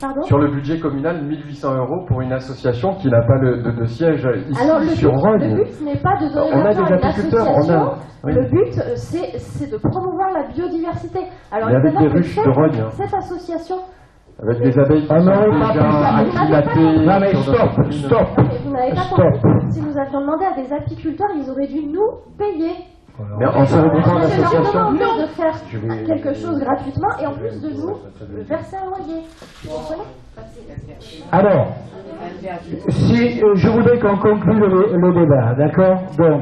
Pardon? Sur le budget communal, 1800 € pour une association qui n'a pas de siège ici alors, sur Rognes. Le but n'est pas de donner on a l'argent des à une apiculteurs, association. oui. Le but, c'est de promouvoir la biodiversité. Alors, mais avec des évidemment que ruches de Rognes. cette association. Avec des abeilles qui sont déjà acclimatées. Non mais stop. Vous n'avez pas compris. Si nous avions demandé à des apiculteurs, ils auraient dû nous payer. Mais on se reprend Leur l'association. demander de faire quelque chose gratuitement et en plus de nous verser un loyer. Vous comprenez? Alors, si, je voudrais qu'on conclue le débat, d'accord? Donc,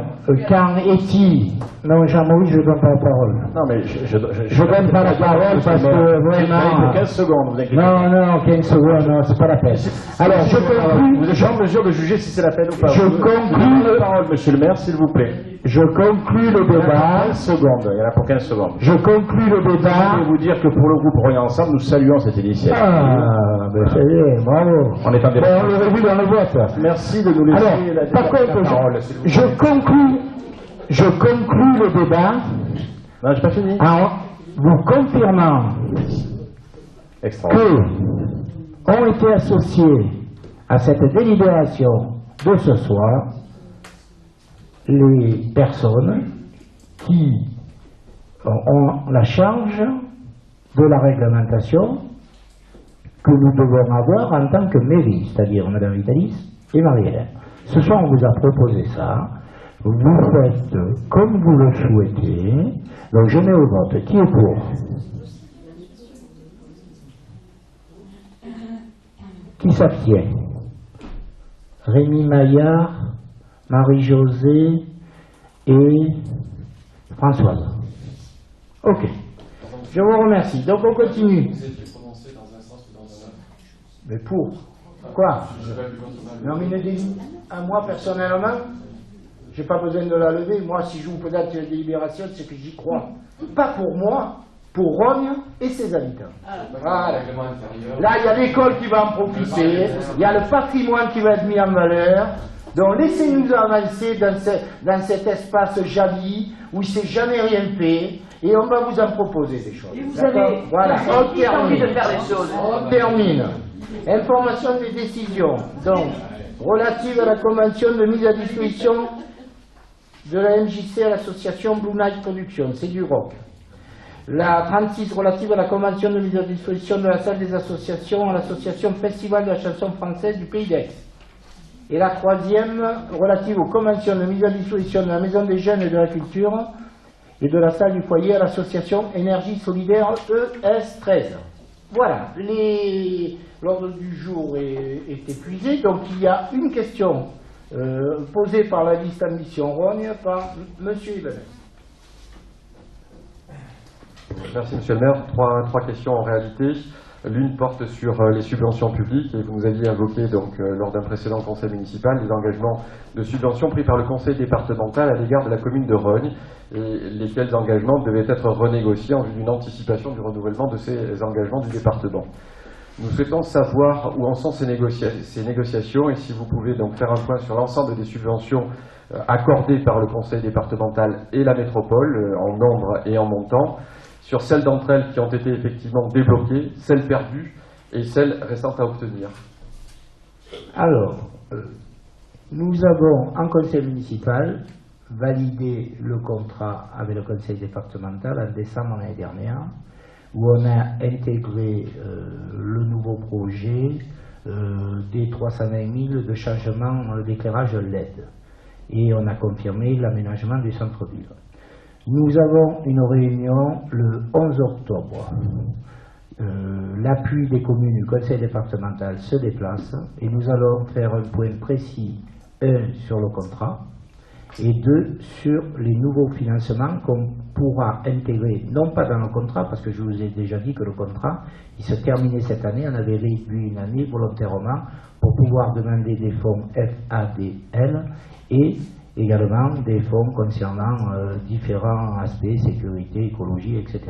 quand Eti. Non, Jean-Maurice, je ne donne pas la parole. Non, mais je donne pas la parole parce que vraiment. 15 secondes, vous inquiétez pas. Non, 15 secondes, non, c'est pas la peine. Alors, je conclue. Vous êtes en mesure de juger si c'est la peine ou pas? Je conclue. La parole, monsieur le maire, s'il vous plaît. Je conclue le débat. 15 secondes, il y en a pour 15 secondes. Je conclue le débat. Je vais vous dire que pour le groupe Rognes Ensemble, nous saluons cette initiative. Ah, ben ça y est, bravo. On est en débat. On l'aurait vu dans le vote. Merci de nous laisser la parole. Je conclue le débat. Non, j'ai pas fini. En vous confirmant que ont été associés à cette délibération de ce soir les personnes qui ont la charge de la réglementation que nous devons avoir en tant que mairie, c'est-à-dire Madame Vitalis et Marie-Hélène. Ce soir, on vous a proposé ça. Vous faites comme vous le souhaitez. Donc, je mets au vote. Qui est pour? Qui s'abstient? Rémi Maillard, Marie-Josée et Françoise. Ok. Je vous remercie. Donc, on continue. Mais pour? Quoi? Non, mais une à moi, personnellement, j'ai pas besoin de la lever. Moi, si je vous présente une délibération, c'est que j'y crois. Pas pour moi, pour Rognes et ses habitants. Voilà. Là, il y a l'école qui va en profiter, il y a le patrimoine qui va être mis en valeur. Donc, laissez-nous avancer dans cet espace jali où il ne s'est jamais rien fait. Et on va vous en proposer des choses. Et vous avez voilà. On termine de faire les choses. On termine. Information des décisions. Donc, relative à la convention de mise à disposition de la MJC à l'association Blue Night Production, c'est du rock. La 36 relative à la convention de mise à disposition de la salle des associations à l'association Festival de la chanson française du Pays d'Aix. Et la troisième relative aux conventions de mise à disposition de la Maison des Jeunes et de la Culture et de la salle du foyer à l'association Énergie Solidaire ES13. Voilà, l'ordre du jour est épuisé, donc il y a une question posée par la liste Ambition Rognes par M. Ibanez. Merci Monsieur le maire. Trois questions en réalité. L'une porte sur les subventions publiques et vous nous aviez invoqué donc, lors d'un précédent conseil municipal les engagements de subventions pris par le conseil départemental à l'égard de la commune de Rognes et lesquels engagements devaient être renégociés en vue d'une anticipation du renouvellement de ces engagements du département. Nous souhaitons savoir où en sont ces négociations et si vous pouvez donc faire un point sur l'ensemble des subventions accordées par le conseil départemental et la métropole en nombre et en montant, sur celles d'entre elles qui ont été effectivement débloquées, celles perdues et celles restantes à obtenir. Alors, nous avons en conseil municipal validé le contrat avec le conseil départemental en décembre l'année dernière, où on a intégré le nouveau projet des 320 000 de changement d'éclairage LED. Et on a confirmé l'aménagement du centre-ville. Nous avons une réunion le 11 octobre. L'appui des communes du conseil départemental se déplace et nous allons faire un point précis, 1 sur le contrat et 2 sur les nouveaux financements qu'on pourra intégrer, non pas dans le contrat, parce que je vous ai déjà dit que le contrat, il se terminait cette année, on avait réduit une année volontairement pour pouvoir demander des fonds FADL et également des fonds concernant différents aspects, sécurité, écologie, etc.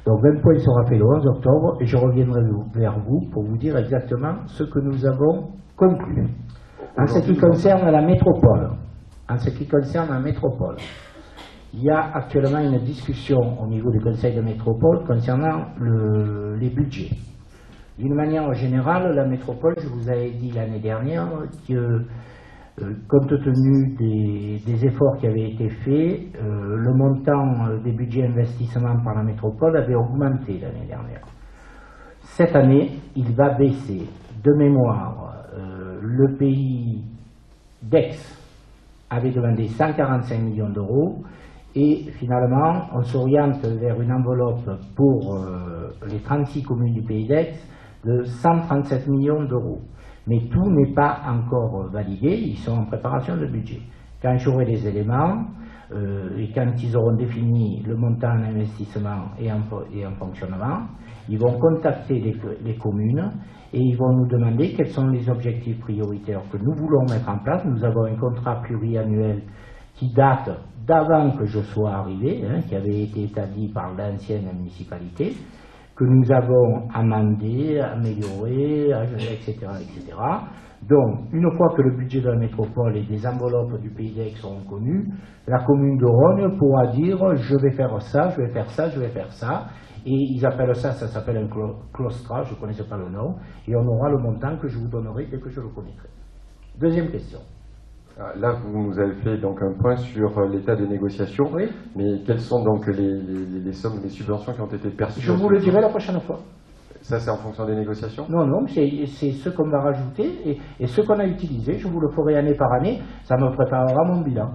Donc un point sera fait le 11 octobre et je reviendrai vers vous pour vous dire exactement ce que nous avons conclu. En ce qui concerne la métropole, il y a actuellement une discussion au niveau du conseil de métropole concernant les budgets. D'une manière générale, la métropole, je vous avais dit l'année dernière que compte tenu des efforts qui avaient été faits, le montant des budgets investissements par la métropole avait augmenté l'année dernière. Cette année, il va baisser. De mémoire, le pays d'Aix avait demandé 145 millions d'euros et finalement, on s'oriente vers une enveloppe pour les 36 communes du pays d'Aix de 137 millions d'euros. Mais tout n'est pas encore validé, ils sont en préparation de budget. Quand j'aurai les éléments, et quand ils auront défini le montant en investissement et en fonctionnement, ils vont contacter les communes et ils vont nous demander quels sont les objectifs prioritaires que nous voulons mettre en place. Nous avons un contrat pluriannuel qui date d'avant que je sois arrivé, qui avait été établi par l'ancienne municipalité, que nous avons amendé, amélioré, etc., etc. Donc, une fois que le budget de la métropole et des enveloppes du pays d'Aix seront connus, la commune de Rognes pourra dire « je vais faire ça, je vais faire ça, je vais faire ça ». Et ils appellent ça s'appelle un claustrage, je ne connaissais pas le nom, et on aura le montant que je vous donnerai dès que je le connaîtrai. Deuxième question. Là, vous nous avez fait donc un point sur l'état des négociations, oui. Mais quelles sont donc les sommes, les subventions qui ont été perçues? Je vous le dirai la prochaine fois. Ça, c'est en fonction des négociations? Non, non, c'est ce qu'on va rajouter et ce qu'on a utilisé. Je vous le ferai année par année, ça me préparera mon bilan.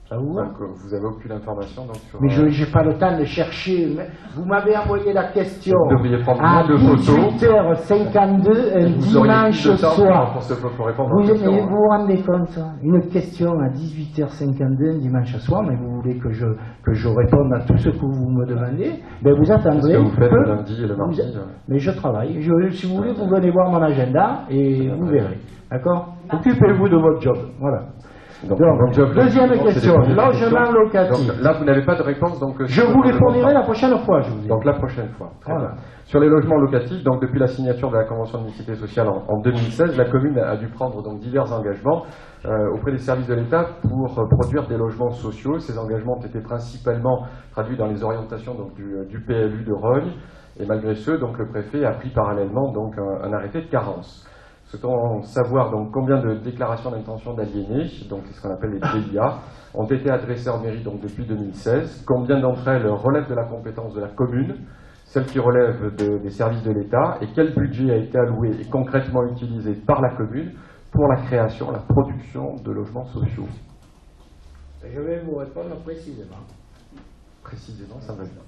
Ça vous va? Donc, vous n'avez aucune information donc, sur... Mais je n'ai pas le temps de chercher. Vous m'avez envoyé la question à 18h52 un dimanche soir. Pour répondre Vous vous rendez compte? Une question à 18h52 un dimanche soir, mais vous voulez que je réponde à tout ce que vous me demandez? Ben vous attendrez. Ce que vous faites le lundi et le mardi. Mais je travaille. Si vous voulez, vous venez voir mon agenda et vous verrez. D'accord? Occupez-vous de votre job. Voilà. Donc, deuxième question, logement locatif. Donc, là, vous n'avez pas de réponse. Donc, je vous les fournirai la prochaine fois. Je vous dis. Donc la prochaine fois. Très bien. Sur les logements locatifs, donc depuis la signature de la Convention de mixité sociale en 2016, la commune a dû prendre donc divers engagements auprès des services de l'État pour produire des logements sociaux. Ces engagements ont été principalement traduits dans les orientations donc, du PLU de Rognes. Et malgré ce, donc, le préfet a pris parallèlement donc, un arrêté de carence. Souhaitons savoir donc combien de déclarations d'intention d'aliéner, donc ce qu'on appelle les DIA, ont été adressées en mairie donc depuis 2016, combien d'entre elles relèvent de la compétence de la commune, celles qui relèvent des services de l'État, et quel budget a été alloué et concrètement utilisé par la commune pour la création, la production de logements sociaux. Je vais vous répondre précisément. Précisément, ça va bien.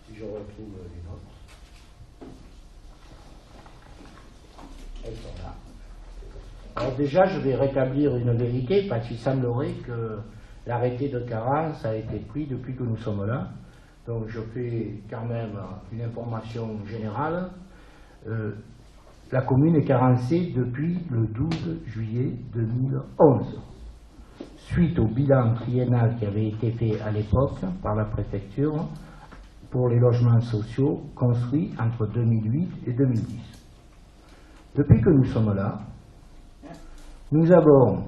Si je retrouve les notes. Elles sont là. Alors déjà, je vais rétablir une vérité, parce qu'il semblerait que l'arrêté de carence a été pris depuis que nous sommes là, donc je fais quand même une information générale. La commune est carencée depuis le 12 juillet 2011, suite au bilan triennal qui avait été fait à l'époque par la préfecture pour les logements sociaux construits entre 2008 et 2010. Depuis que nous sommes là, nous avons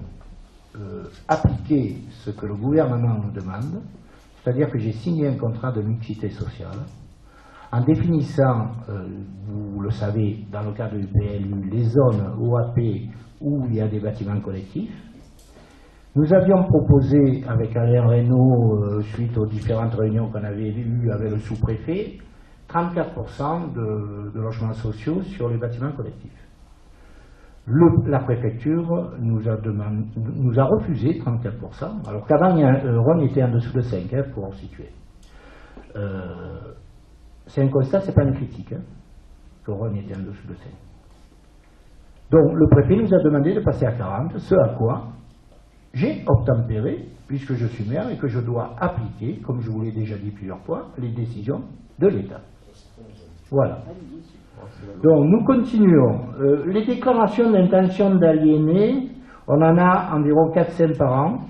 appliqué ce que le gouvernement nous demande, c'est-à-dire que j'ai signé un contrat de mixité sociale en définissant, vous le savez, dans le cadre du PLU, les zones OAP où il y a des bâtiments collectifs. Nous avions proposé avec Alain Reynaud, suite aux différentes réunions qu'on avait eues avec le sous-préfet, 34% de logements sociaux sur les bâtiments collectifs. La préfecture nous a refusé 34%, alors qu'avant, Rhône était en dessous de 5, pour situer. C'est un constat, c'est pas une critique, que Rhône était en dessous de 5. Donc, le préfet nous a demandé de passer à 40, ce à quoi j'ai obtempéré, puisque je suis maire et que je dois appliquer, comme je vous l'ai déjà dit plusieurs fois, les décisions de l'État. Voilà. Donc nous continuons. Les déclarations d'intention d'aliéner, on en a environ 400 par an.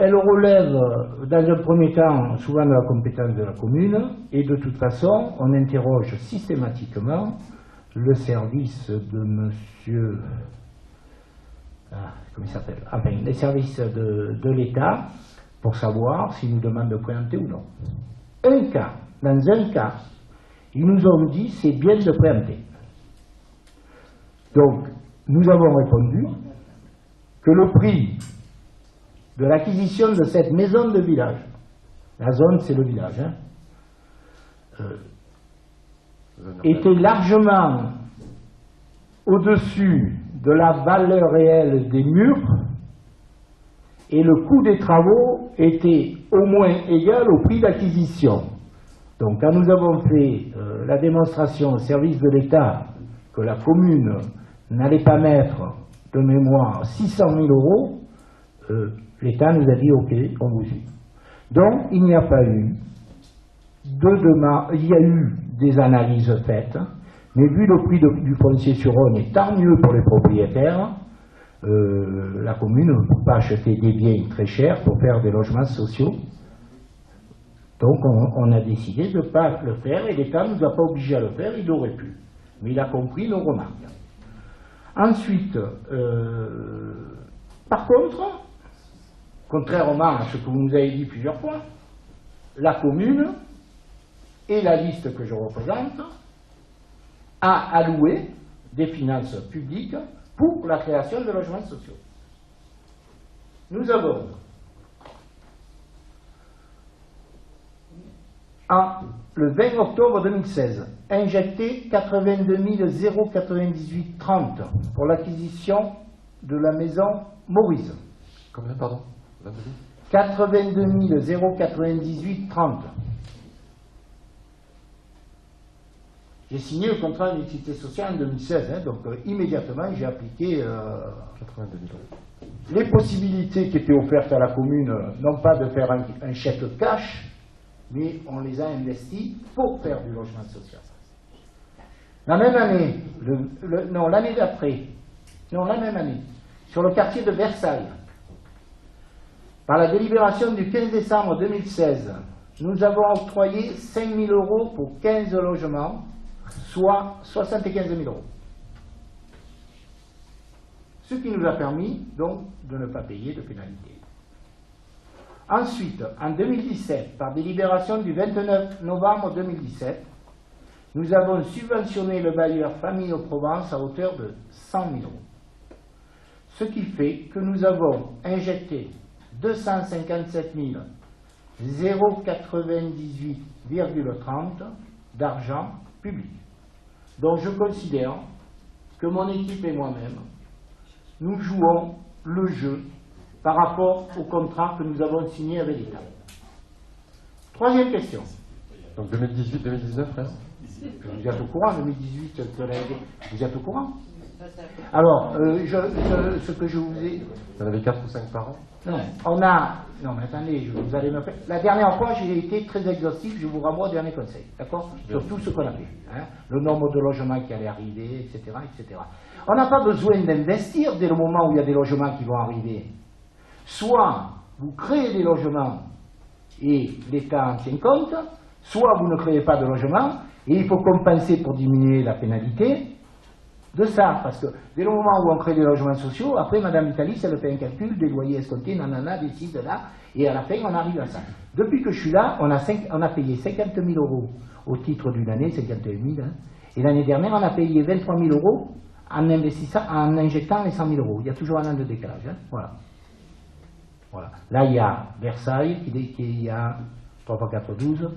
Elles relèvent dans un premier temps souvent de la compétence de la commune, et de toute façon on interroge systématiquement le service de monsieur... comment il s'appelle? Enfin, les services de l'État pour savoir s'ils nous demandent de préempter ou non. Dans un cas, ils nous ont dit c'est bien de préempter. Donc, nous avons répondu que le prix de l'acquisition de cette maison de village, la zone c'est le village, était largement au-dessus de la valeur réelle des murs, et le coût des travaux était au moins égal au prix d'acquisition. Donc quand nous avons fait la démonstration au service de l'État que la commune n'allait pas mettre de mémoire 600 000 euros, l'État nous a dit ok, on vous suit. Donc il n'y a pas eu de demande, il y a eu des analyses faites, mais vu le prix du foncier sur Rhône, et tant mieux pour les propriétaires, la commune ne peut pas acheter des biens très chers pour faire des logements sociaux. Donc on a décidé de ne pas le faire, et l'État ne nous a pas obligés à le faire, il aurait pu. Mais il a compris nos remarques. Ensuite, par contre, contrairement à ce que vous nous avez dit plusieurs fois, la commune, et la liste que je représente, a alloué des finances publiques pour la création de logements sociaux. Nous avons, le 20 octobre 2016, injecté 82 098,30 pour l'acquisition de la maison Maurice. Combien, pardon? 82 098,30. J'ai signé le contrat de mixité sociale en 2016, donc immédiatement j'ai appliqué 82 000 euros. Les possibilités qui étaient offertes à la commune, non pas de faire un chèque cash, mais on les a investis pour faire du logement social. La même année, l'année d'après, la même année, sur le quartier de Versailles, par la délibération du 15 décembre 2016, nous avons octroyé 5 000 euros pour 15 logements, soit 75 000 euros. Ce qui nous a permis donc de ne pas payer de pénalité. Ensuite, en 2017, par délibération du 29 novembre 2017, nous avons subventionné le bailleur Famille aux Provence à hauteur de 100 000 euros. Ce qui fait que nous avons injecté 257 098,30 d'argent public. Donc je considère que mon équipe et moi-même, nous jouons le jeu par rapport au contrat que nous avons signé avec l'État. Troisième question. Donc 2018-2019, frère? Vous êtes au courant, 2018, vous êtes au courant? Alors, ce que je vous ai... Vous en avez 4 ou 5 par an? Non, on a... Non, mais attendez, vous allez me faire... La dernière fois, j'ai été très exhaustif, je vous renvoie au dernier conseil, d'accord? Sur tout ce qu'on a fait. Hein, le nombre de logements qui allaient arriver, etc., etc. On n'a pas besoin d'investir dès le moment où il y a des logements qui vont arriver. Soit vous créez des logements et l'État en tient compte, soit vous ne créez pas de logements et il faut compenser pour diminuer la pénalité de ça. Parce que dès le moment où on crée des logements sociaux, après Madame Vitalis, elle fait un calcul des loyers escomptés, nanana, décide de là, et à la fin on arrive à ça. Depuis que je suis là, on a payé 50 000 € au titre d'une année, 51 000, hein, et l'année dernière on a payé 23 000 € en investissant, en injectant les 100 000 €. Il y a toujours un an de décalage. Hein, voilà. Voilà. Là, il y a Versailles, qui y a 3 x 4, 12.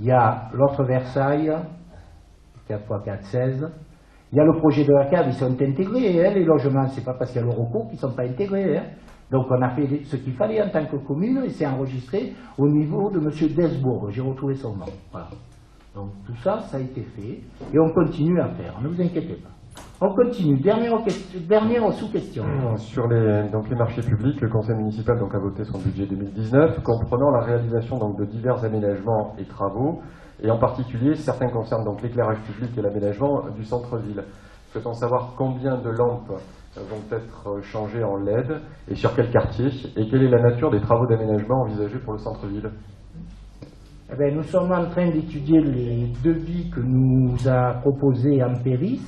Il y a l'autre Versailles, 4 x 4, 16. Il y a le projet de la cave, ils sont intégrés. Hein, les logements, c'est pas parce qu'il y a le recours qu'ils ne sont pas intégrés. Hein. Donc, on a fait ce qu'il fallait en tant que commune et c'est enregistré au niveau de M. Desbourg. J'ai retrouvé son nom. Voilà. Donc, tout ça, ça a été fait et on continue à faire. Ne vous inquiétez pas. On continue. Dernière sous-question. Sur les marchés publics, le conseil municipal donc, a voté son budget 2019, comprenant la réalisation donc, de divers aménagements et travaux, et en particulier, certains concernent donc l'éclairage public et l'aménagement du centre-ville. Souhaitons savoir combien de lampes vont être changées en LED, et sur quel quartier, et quelle est la nature des travaux d'aménagement envisagés pour le centre-ville. Eh bien, nous sommes en train d'étudier les devis que nous a proposés Ampéris.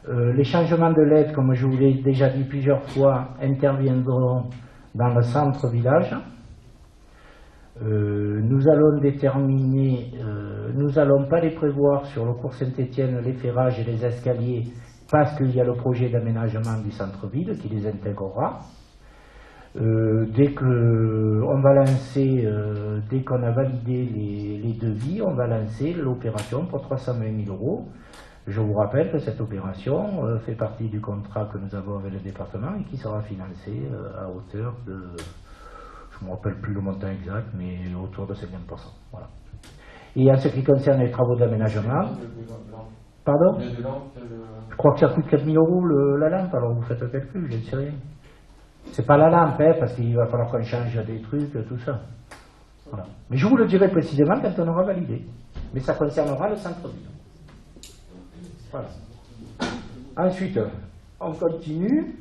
Les changements de LED, comme je vous l'ai déjà dit plusieurs fois, interviendront dans le centre-village. Nous allons déterminer, nous n'allons pas les prévoir sur le cours Saint-Étienne, les ferrages et les escaliers, parce qu'il y a le projet d'aménagement du centre-ville qui les intégrera. Dès qu'on va lancer, dès qu'on a validé les devis, on va lancer l'opération pour 320 000 €. Je vous rappelle que cette opération fait partie du contrat que nous avons avec le département et qui sera financé à hauteur de, je ne me rappelle plus le montant exact, mais autour de 50%. Voilà. Et en ce qui concerne les travaux d'aménagement, pardon, je crois que ça coûte 4 000 € la lampe, alors vous faites le calcul, je ne sais rien. C'est pas la lampe, hein, parce qu'il va falloir qu'on change des trucs, tout ça. Voilà. Mais je vous le dirai précisément quand on aura validé. Mais ça concernera le centre-ville. Voilà. Ensuite, on continue.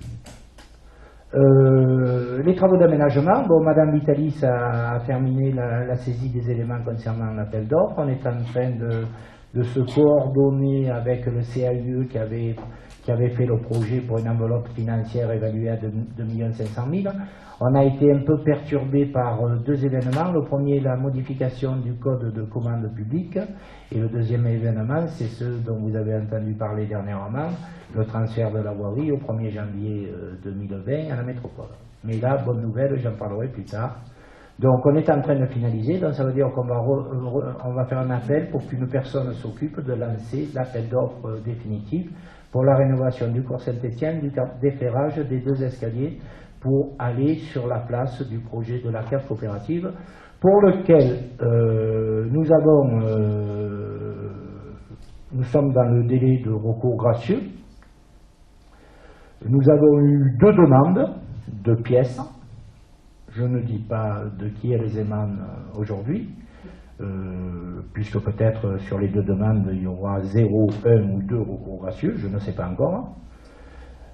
Les travaux d'aménagement. Bon, Madame Vitalis a terminé la saisie des éléments concernant l'appel d'offres. On est en train de se coordonner avec le CAUE qui avait fait le projet pour une enveloppe financière évaluée à 2 500 000. On a été un peu perturbé par deux événements. Le premier, la modification du code de commande publique. Et le deuxième événement, c'est ce dont vous avez entendu parler dernièrement, le transfert de la voirie au 1er janvier 2020 à la métropole. Mais là, bonne nouvelle, j'en parlerai plus tard. Donc on est en train de finaliser, donc ça veut dire qu'on va faire un appel pour qu'une personne s'occupe de lancer l'appel d'offres définitif pour la rénovation du cours Saint-Étienne, du déferrage des deux escaliers pour aller sur la place du projet de la cave coopérative pour lequel nous sommes dans le délai de recours gracieux. Nous avons eu 2 demandes de pièces. Je ne dis pas de qui elles émanent aujourd'hui, puisque peut-être sur les 2 demandes, il y aura 0, 1 ou 2 recours gracieux, je ne sais pas encore.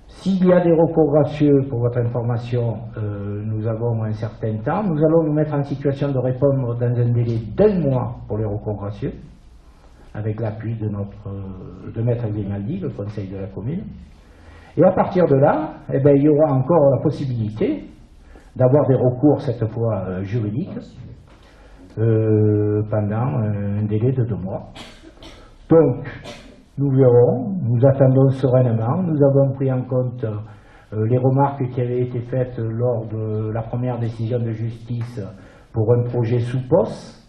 S'il y a des recours gracieux, pour votre information, nous avons un certain temps. Nous allons nous mettre en situation de répondre dans un délai d'1 mois pour les recours gracieux, avec l'appui de Maître Grimaldi, le conseil de la commune. Et à partir de là, eh bien, il y aura encore la possibilité d'avoir des recours, cette fois juridiques, pendant un délai de 2 mois. Donc, nous verrons, nous attendons sereinement. Nous avons pris en compte les remarques qui avaient été faites lors de la première décision de justice pour un projet sous POS.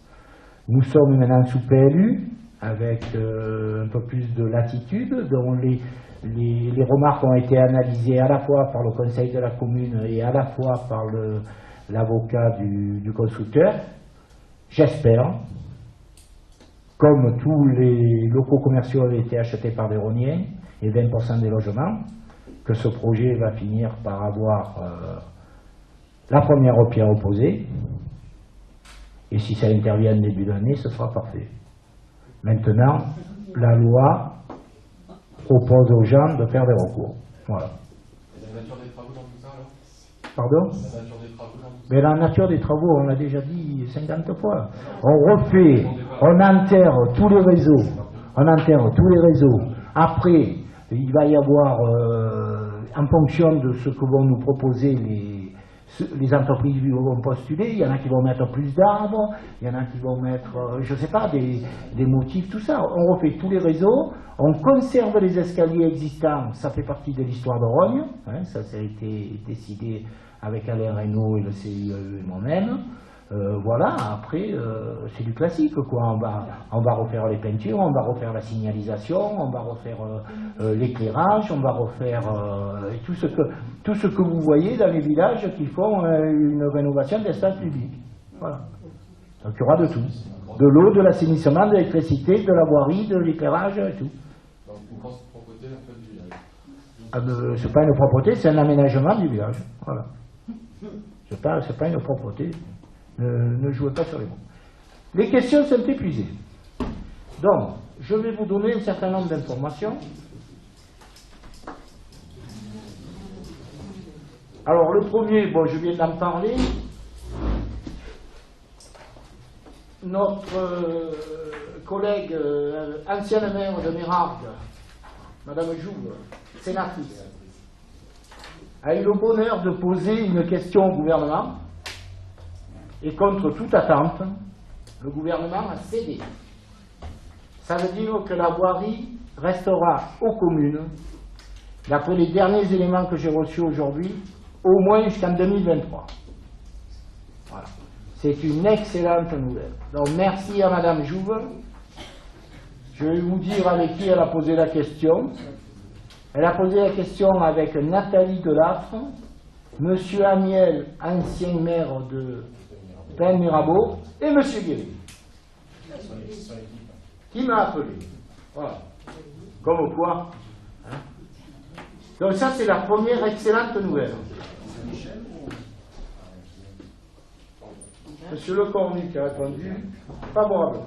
Nous sommes maintenant sous PLU, avec un peu plus de latitude, dont les remarques ont été analysées à la fois par le conseil de la commune et à la fois par l'avocat du constructeur. J'espère, comme tous les locaux commerciaux avaient été achetés par des Rhôniens, et 20% des logements, que ce projet va finir par avoir la première pierre opposée, et si ça intervient en début d'année, ce sera parfait. Maintenant, la loi propose aux gens de faire des recours. Voilà. Et la nature des travaux dans tout ça, alors? Pardon? La nature des travaux dans tout ça? Mais la nature des travaux, on l'a déjà dit 50 fois. On refait, on enterre tous les réseaux. On enterre tous les réseaux. Après, il va y avoir, en fonction de ce que vont nous proposer les entreprises qui vont postuler, il y en a qui vont mettre plus d'arbres, il y en a qui vont mettre, je ne sais pas, des motifs, tout ça. On refait tous les réseaux, on conserve les escaliers existants, ça fait partie de l'histoire de Rognes, hein, ça a été décidé avec Alain Reynaud et le CIE et moi-même. Voilà, après, c'est du classique, quoi. On va refaire les peintures, on va refaire la signalisation, on va refaire l'éclairage, on va refaire tout ce que vous voyez dans les villages qui font une rénovation d'espace public. Voilà. Donc il y aura de tout. De l'eau, de l'assainissement, de l'électricité, de la voirie, de l'éclairage, et tout. Donc vous pensez propreté en fait du village? C'est pas une propreté, c'est un aménagement du village. Voilà. C'est pas une propreté. Ne jouez pas sur les mots. Les questions sont épuisées. Donc, je vais vous donner un certain nombre d'informations. Alors, le premier, bon, je viens d'en parler. Notre collègue, ancienne maire de Mérarde, Madame Jouve, sénatrice, a eu le bonheur de poser une question au gouvernement. Et contre toute attente, le gouvernement a cédé. Ça veut dire que la voirie restera aux communes, d'après les derniers éléments que j'ai reçus aujourd'hui, au moins jusqu'en 2023. Voilà. C'est une excellente nouvelle. Donc merci à Madame Jouve. Je vais vous dire avec qui elle a posé la question. Elle a posé la question avec Nathalie Delattre, Monsieur Amiel, ancien maire de Plaine Mirabeau, et M. Guéry, qui m'a appelé. Voilà. Comme quoi. Hein. Donc ça, c'est la première excellente nouvelle. Monsieur Lecornu qui a répondu favorablement.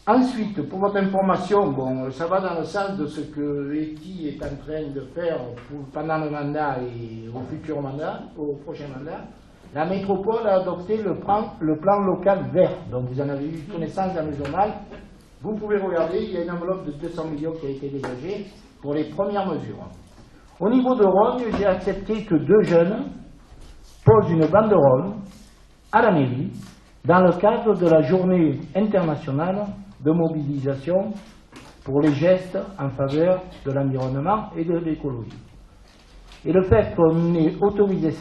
Ensuite, pour votre information, bon, ça va dans le sens de ce que Eti est en train de faire pendant le mandat et au futur mandat, au prochain mandat. La métropole a adopté le plan local vert, donc vous en avez eu connaissance dans le journal. Vous pouvez regarder, il y a une enveloppe de 200 millions qui a été dégagée pour les premières mesures. Au niveau de Rognes, j'ai accepté que 2 jeunes posent une banderole à la mairie dans le cadre de la journée internationale de mobilisation pour les gestes en faveur de l'environnement et de l'écologie. Et le fait qu'on ait autorisé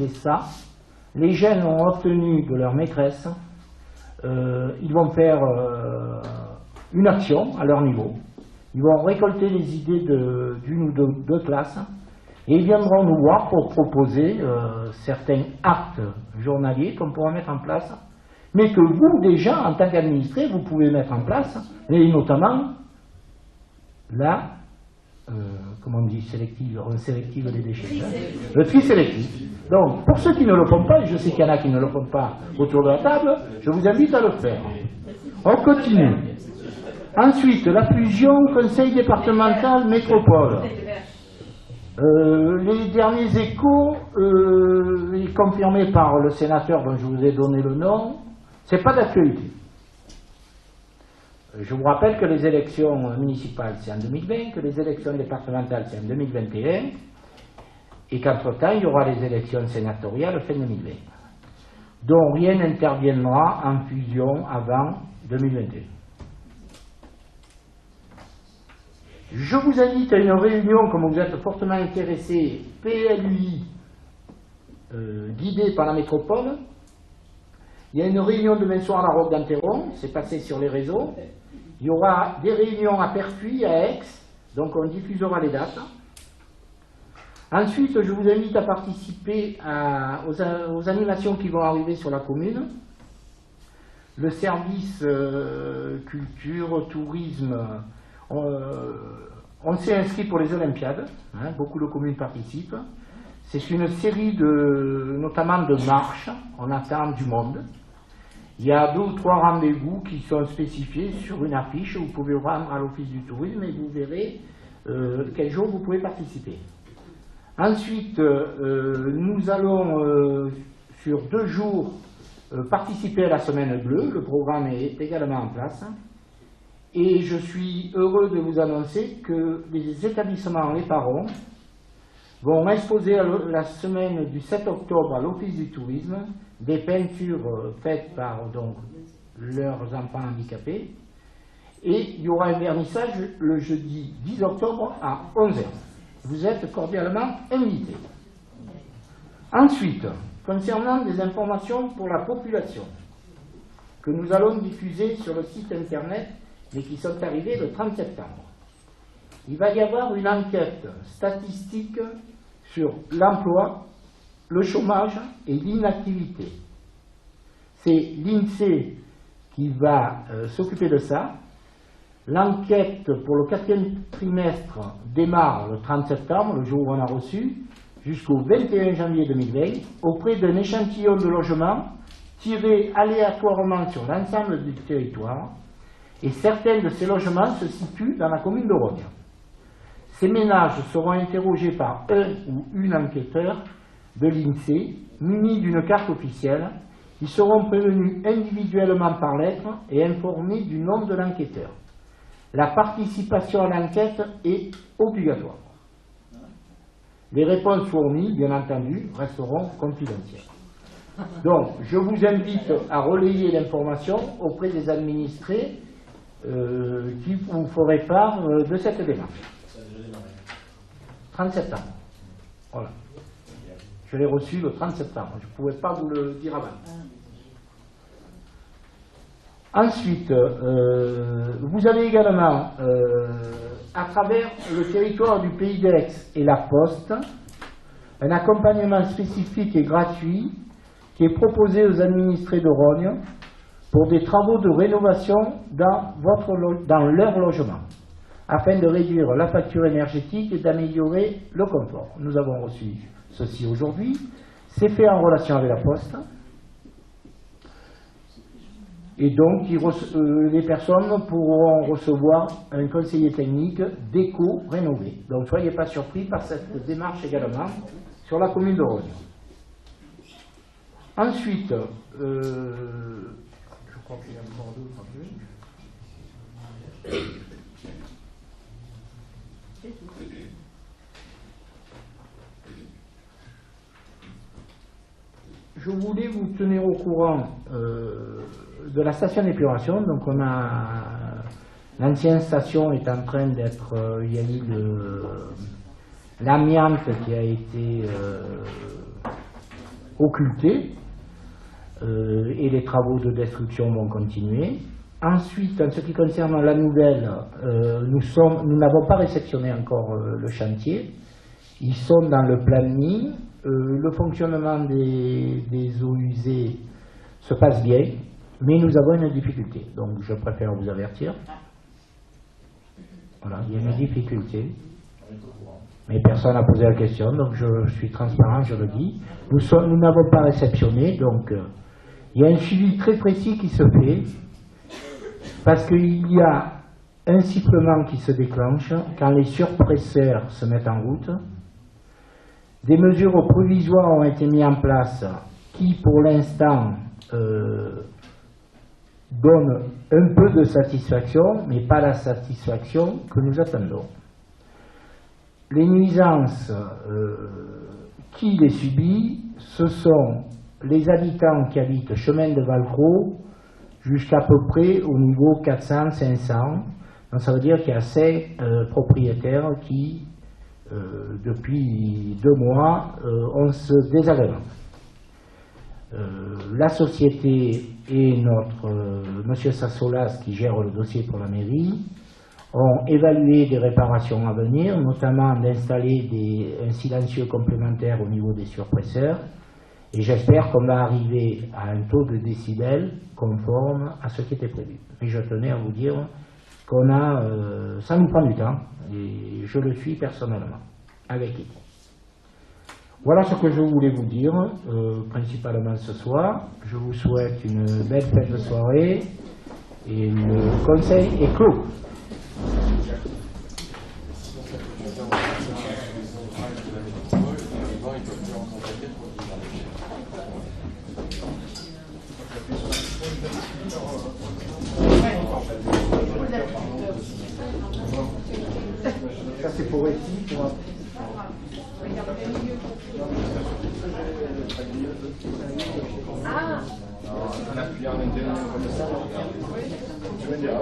ça, les jeunes ont obtenu de leur maîtresse, ils vont faire une action à leur niveau, ils vont récolter les idées d'une ou deux classes, et ils viendront nous voir pour proposer certains actes journaliers qu'on pourra mettre en place, mais que vous, déjà, en tant qu'administré, vous pouvez mettre en place, et notamment la comment on dit, sélective des déchets. Le tri sélectif. Donc, pour ceux qui ne le font pas, et je sais qu'il y en a qui ne le font pas autour de la table, je vous invite à le faire. On continue. Ensuite, la fusion conseil départemental métropole. Les derniers échos, confirmés par le sénateur dont je vous ai donné le nom, c'est pas d'actualité. Je vous rappelle que les élections municipales, c'est en 2020, que les élections départementales, c'est en 2021, et qu'entre-temps, il y aura les élections sénatoriales fin 2020. Donc, rien n'interviendra en fusion avant 2021. Je vous invite à une réunion, comme vous êtes fortement intéressés, PLUI, guidée par la métropole. Il y a une réunion demain soir à la Roque d'Anteron, c'est passé sur les réseaux. Il y aura des réunions à Pertuis, à Aix, donc on diffusera les dates. Ensuite, je vous invite à participer aux animations qui vont arriver sur la commune. Le service culture, tourisme On s'est inscrit pour les Olympiades, hein, beaucoup de communes participent. C'est une série notamment de marches, on attend du monde. Il y a 2 ou 3 rendez-vous qui sont spécifiés sur une affiche, vous pouvez vous rendre à l'Office du tourisme et vous verrez quel jour vous pouvez participer. Ensuite, nous allons sur 2 jours participer à la Semaine Bleue, le programme est également en place. Et je suis heureux de vous annoncer que les établissements Les Parents vont exposer la semaine du 7 octobre à l'Office du tourisme des peintures faites par donc, leurs enfants handicapés. Et il y aura un vernissage le jeudi 10 octobre à 11h. Vous êtes cordialement invités. Ensuite, concernant des informations pour la population, que nous allons diffuser sur le site internet, mais qui sont arrivés le 30 septembre. Il va y avoir une enquête statistique sur l'emploi, le chômage et l'inactivité. C'est l'INSEE qui va s'occuper de ça. L'enquête pour le 4e trimestre démarre le 30 septembre, le jour où on a reçu, jusqu'au 21 janvier 2020, auprès d'un échantillon de logements tirés aléatoirement sur l'ensemble du territoire, et certains de ces logements se situent dans la commune de Rognes. Ces ménages seront interrogés par un ou une enquêteur de l'INSEE, munis d'une carte officielle. Ils seront prévenus individuellement par lettre et informés du nom de l'enquêteur. La participation à l'enquête est obligatoire. Les réponses fournies, bien entendu, resteront confidentielles. Donc, je vous invite à relayer l'information auprès des administrés qui vous feraient part de cette démarche. 30 septembre. Voilà. Je l'ai reçu le 30 septembre. Je ne pouvais pas vous le dire avant. Ensuite, vous avez également, à travers le territoire du Pays d'Aix et la Poste, un accompagnement spécifique et gratuit qui est proposé aux administrés de Rognes pour des travaux de rénovation dans leur logement, afin de réduire la facture énergétique et d'améliorer le confort. Nous avons reçu ceci aujourd'hui. C'est fait en relation avec la Poste. Et donc, les personnes pourront recevoir un conseiller technique d'éco-rénové. Donc, ne soyez pas surpris par cette démarche également sur la commune de Rognes. Ensuite, je crois qu'il y a encore d'autres. Je voulais vous tenir au courant de la station d'épuration. Donc on a l'ancienne station est en train d'être, il y a eu l'amiante qui a été occultée et les travaux de destruction vont continuer. Ensuite, en ce qui concerne la nouvelle, nous n'avons pas réceptionné encore le chantier. Ils sont dans le planning. Le fonctionnement des eaux usées se passe bien, mais nous avons une difficulté. Donc je préfère vous avertir. Voilà, il y a une difficulté. Mais personne n'a posé la question, donc je suis transparent, je le dis. Nous n'avons pas réceptionné, donc il y a un suivi très précis qui se fait, parce qu'il y a un sifflement qui se déclenche quand les surpresseurs se mettent en route. Des mesures provisoires ont été mises en place qui, pour l'instant, donnent un peu de satisfaction, mais pas la satisfaction que nous attendons. Les nuisances, qui les subit, ce sont les habitants qui habitent chemin de Valcro jusqu'à peu près au niveau 400-500. Donc ça veut dire qu'il y a 5 propriétaires qui, depuis 2 mois, ont ce désagrément. La société et notre monsieur Sassolas, qui gère le dossier pour la mairie, ont évalué des réparations à venir, notamment d'installer un silencieux complémentaire au niveau des surpresseurs, et j'espère qu'on va arriver à un taux de décibels conforme à ce qui était prévu. Mais je tenais à vous dire ça nous prend du temps, et je le suis personnellement, avec équipe. Voilà ce que je voulais vous dire, principalement ce soir. Je vous souhaite une belle fête de soirée, et le conseil est clos. Ça c'est pour ici, pour... En appuyant un intérieur comme ça, je veux dire,